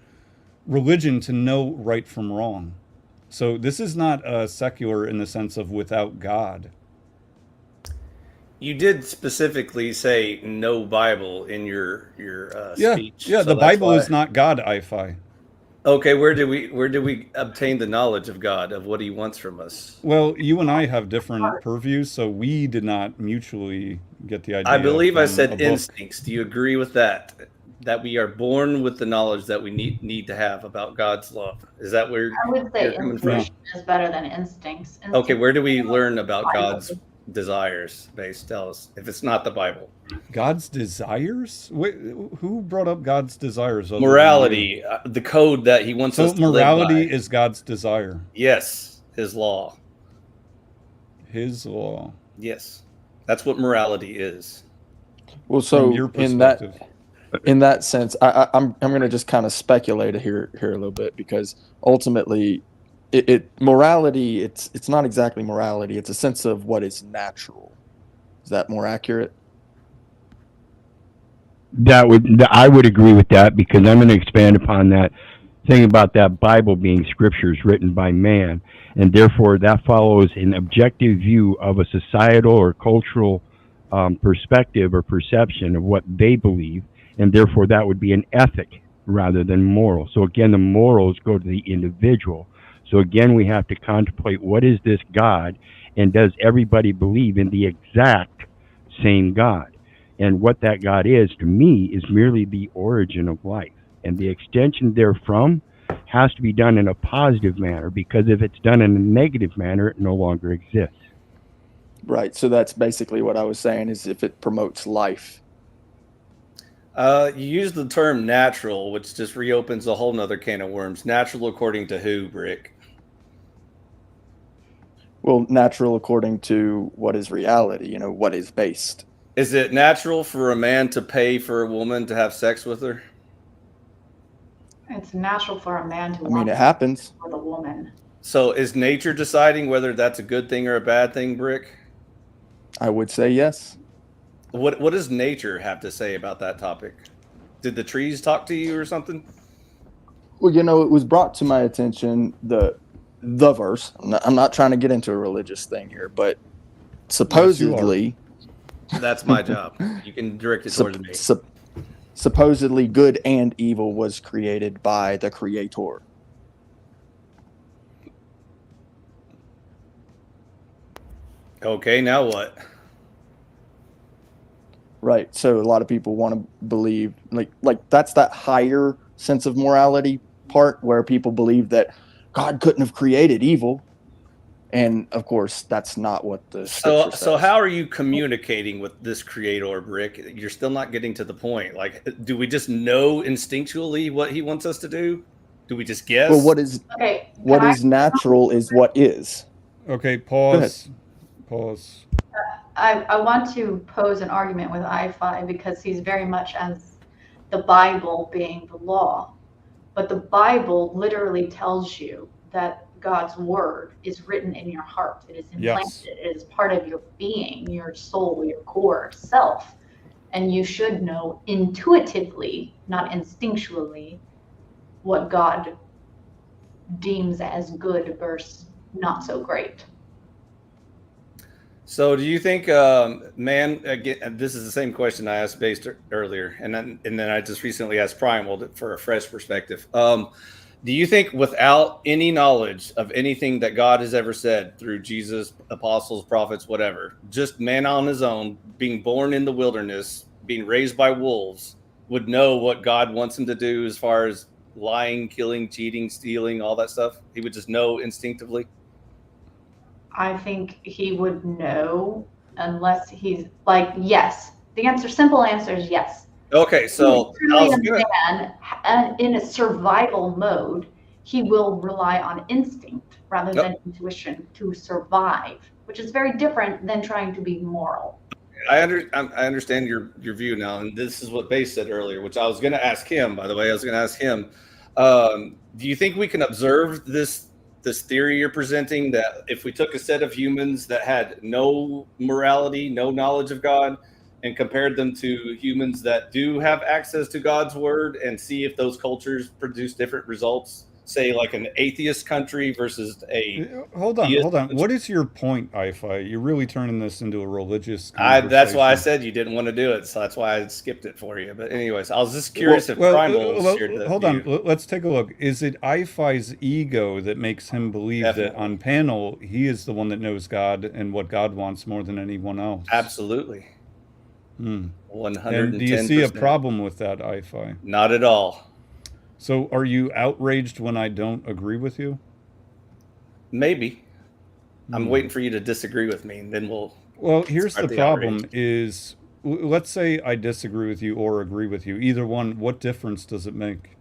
religion to know right from wrong. So this is not secular in the sense of without God. You did specifically say no Bible in your Yeah, speech, yeah. so The that's Bible why. is not God, IFI. Okay, where do we obtain the knowledge of God, of what He wants from us? Well, you and I have different purviews, so we did not mutually get the I idea believe I from a said book. instincts. Do you agree with that? That we are born with the knowledge that we need to have about God's love. Is that where I would you're say coming from? No. intuition is better than instincts. Okay, Instincts where do we learn about Bible. God's desires? Base, tell us if it's not the Bible. God's desires? Wait, who brought up God's desires other than you? Morality, the code that He wants us So to live morality by. is God's desire, Yes, His law. His law. Yes, that's what morality is. Well, From so your in perspective. that sense, I'm going to just kind of speculate here a little bit, because ultimately, morality, it's not exactly morality. It's a sense of what is natural. Is that more accurate? I would agree with that, because I'm going to expand upon that thing about that Bible being scriptures written by man, and therefore that follows an objective view of a societal or cultural perspective or perception of what they believe, and therefore that would be an ethic rather than moral. So again, the morals go to the individual. So again, we have to contemplate, what is this God, and does everybody believe in the exact same God? And what that God is, to me, is merely the origin of life. And the extension therefrom has to be done in a positive manner, because if it's done in a negative manner, it no longer exists. Right. So that's basically what I was saying, is if it promotes life. You use the term natural, which just reopens a whole nother can of worms. Natural according to who, Brick? Well, natural according to what is reality, what is based. Is it natural for a man to pay for a woman to have sex with her? It's natural for a man to I mean, want it happens. with a woman. So is nature deciding whether that's a good thing or a bad thing, Brick? I would say yes. What does nature have to say about that topic? Did the trees talk to you or something? Well, it was brought to my attention, the verse. I'm not trying to get into a religious thing here, but supposedly, That's my job. You can direct it towards me. supposedly good and evil was created by the Creator. Okay, now what? Right. So a lot of people want to believe like that's that higher sense of morality part, where people believe that God couldn't have created evil. And of course, that's not what the scripture says. So how are you communicating with this Creator, Brick? You're still not getting to the point. Like, do we just know instinctually what He wants us to do? Do we just guess? Well, what is natural is what is. Okay, pause. Pause. I want to pose an argument with I-Fi, because he's very much as the Bible being the law. But the Bible literally tells you that God's word is written in your heart. It is implanted. Yes. It is part of your being, your soul, your core self. And you should know intuitively, not instinctually, what God deems as good versus not so great. So do you think, man, again, this is the same question I asked Based earlier, and then I just recently asked Primal for a fresh perspective. Do you think without any knowledge of anything that God has ever said through Jesus, apostles, prophets, whatever, just man on his own, being born in the wilderness, being raised by wolves, would know what God wants him to do as far as lying, killing, cheating, stealing, all that stuff? He would just know instinctively? I think he would know unless he's like, yes. The answer, simple answer is yes. Okay, so truly a man and in a survival mode, he will rely on instinct rather than intuition to survive, which is very different than trying to be moral. I understand your view now, and this is what Base said earlier, which I was going to ask him. By the way, I was going to ask him. Do you think we can observe this theory you're presenting, that if we took a set of humans that had no morality, no knowledge of God, and compared them to humans that do have access to God's word, and see if those cultures produce different results, say like an atheist country versus a hold on. What is your point, Ifi? You're really turning this into a religious conversation. That's why I said you didn't want to do it, so that's why I skipped it for you. But anyways, I was just curious if Primal shared that hold view. on, let's take a look. Is it Ifi's ego that makes him believe that on panel he is the one that knows God and what God wants more than anyone else? Absolutely. 110%. And do you see a problem with that, Ifi? Not at all. So are you outraged when I don't agree with you? Maybe. I'm waiting for you to disagree with me, and then we'll... Well, here's the problem is, let's say I disagree with you or agree with you. Either one, what difference does it make?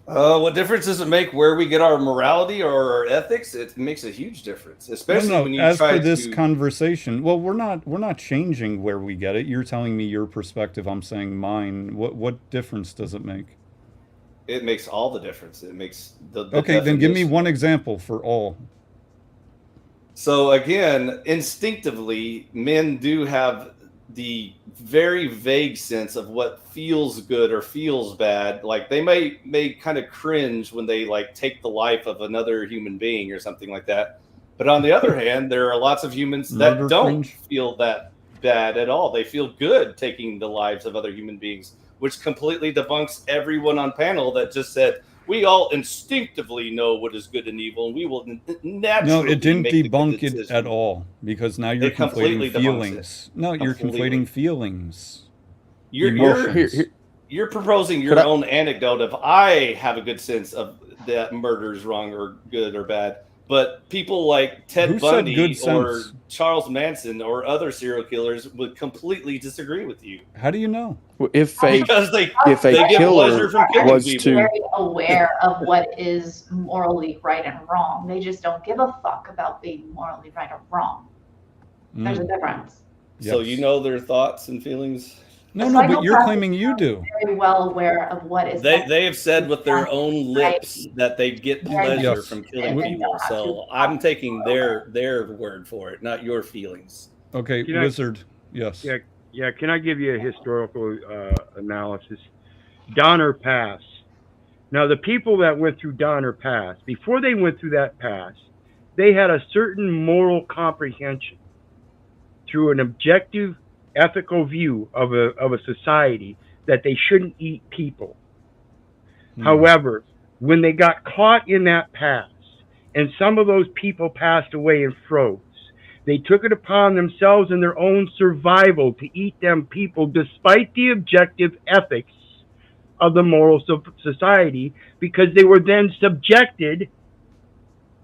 What difference does it make where we get our morality or our ethics? It makes a huge difference, especially when you as try for this to... conversation. Well, we're not changing where we get it. You're telling me your perspective. I'm saying mine. What difference does it make? It makes all the difference. It makes the okay, then give me one example for all. So again, instinctively, men do have the very vague sense of what feels good or feels bad. Like they may kind of cringe when they like take the life of another human being or something like that. But on the other hand, there are lots of humans that don't feel that bad at all. They feel good taking the lives of other human beings, which completely debunks everyone on panel that just said, we all instinctively know what is good and evil, and we will naturally. No, it didn't debunk it at all, because now you're conflating feelings. No, you're conflating feelings. You're proposing your own anecdote of I have a good sense of that murder is wrong or good or bad. But people like Ted Bundy or Charles Manson or other serial killers would completely disagree with you. How do you know? Because they if a get killer pleasure from killing was people. to Very aware of what is morally right and wrong. They just don't give a fuck about being morally right or wrong. There's a difference. So you know their thoughts and feelings? No, but you're claiming you do. Very well aware of what is. They have said with their own lips that they get pleasure from killing people. So I'm taking their word for it, not your feelings. Okay, Wizard. Yes. Yeah. Can I give you a historical analysis? Donner Pass. Now, the people that went through Donner Pass, before they went through that pass, they had a certain moral comprehension through an objective, ethical view of a society that they shouldn't eat people. However, when they got caught in that pass, and some of those people passed away and froze, they took it upon themselves in their own survival to eat them people despite the objective ethics of the moral society, because they were then subjected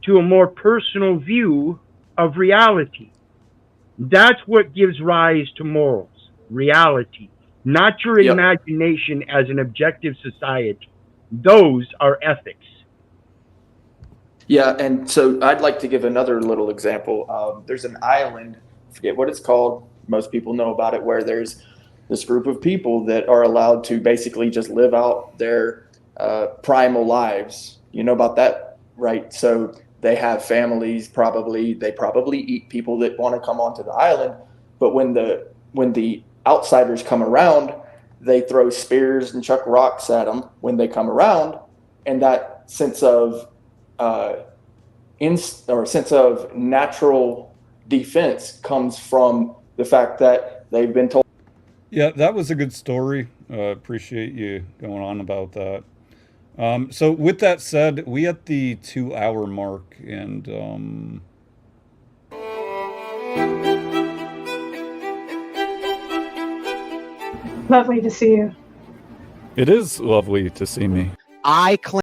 to a more personal view of reality. That's what gives rise to morals, reality, not your imagination as an objective society. Those are ethics. Yeah, and so I'd like to give another little example. There's an island, I forget what it's called, most people know about it, where there's this group of people that are allowed to basically just live out their primal lives. You know about that, right? So they have families, they probably eat people that want to come onto the island. But when the outsiders come around, they throw spears and chuck rocks at them when they come around. And that sense of sense of natural defense comes from the fact that they've been told. Yeah, that was a good story. Appreciate you going on about that. So with that said, we at the 2-hour mark, and Lovely to see you. it is lovely to see me. I claim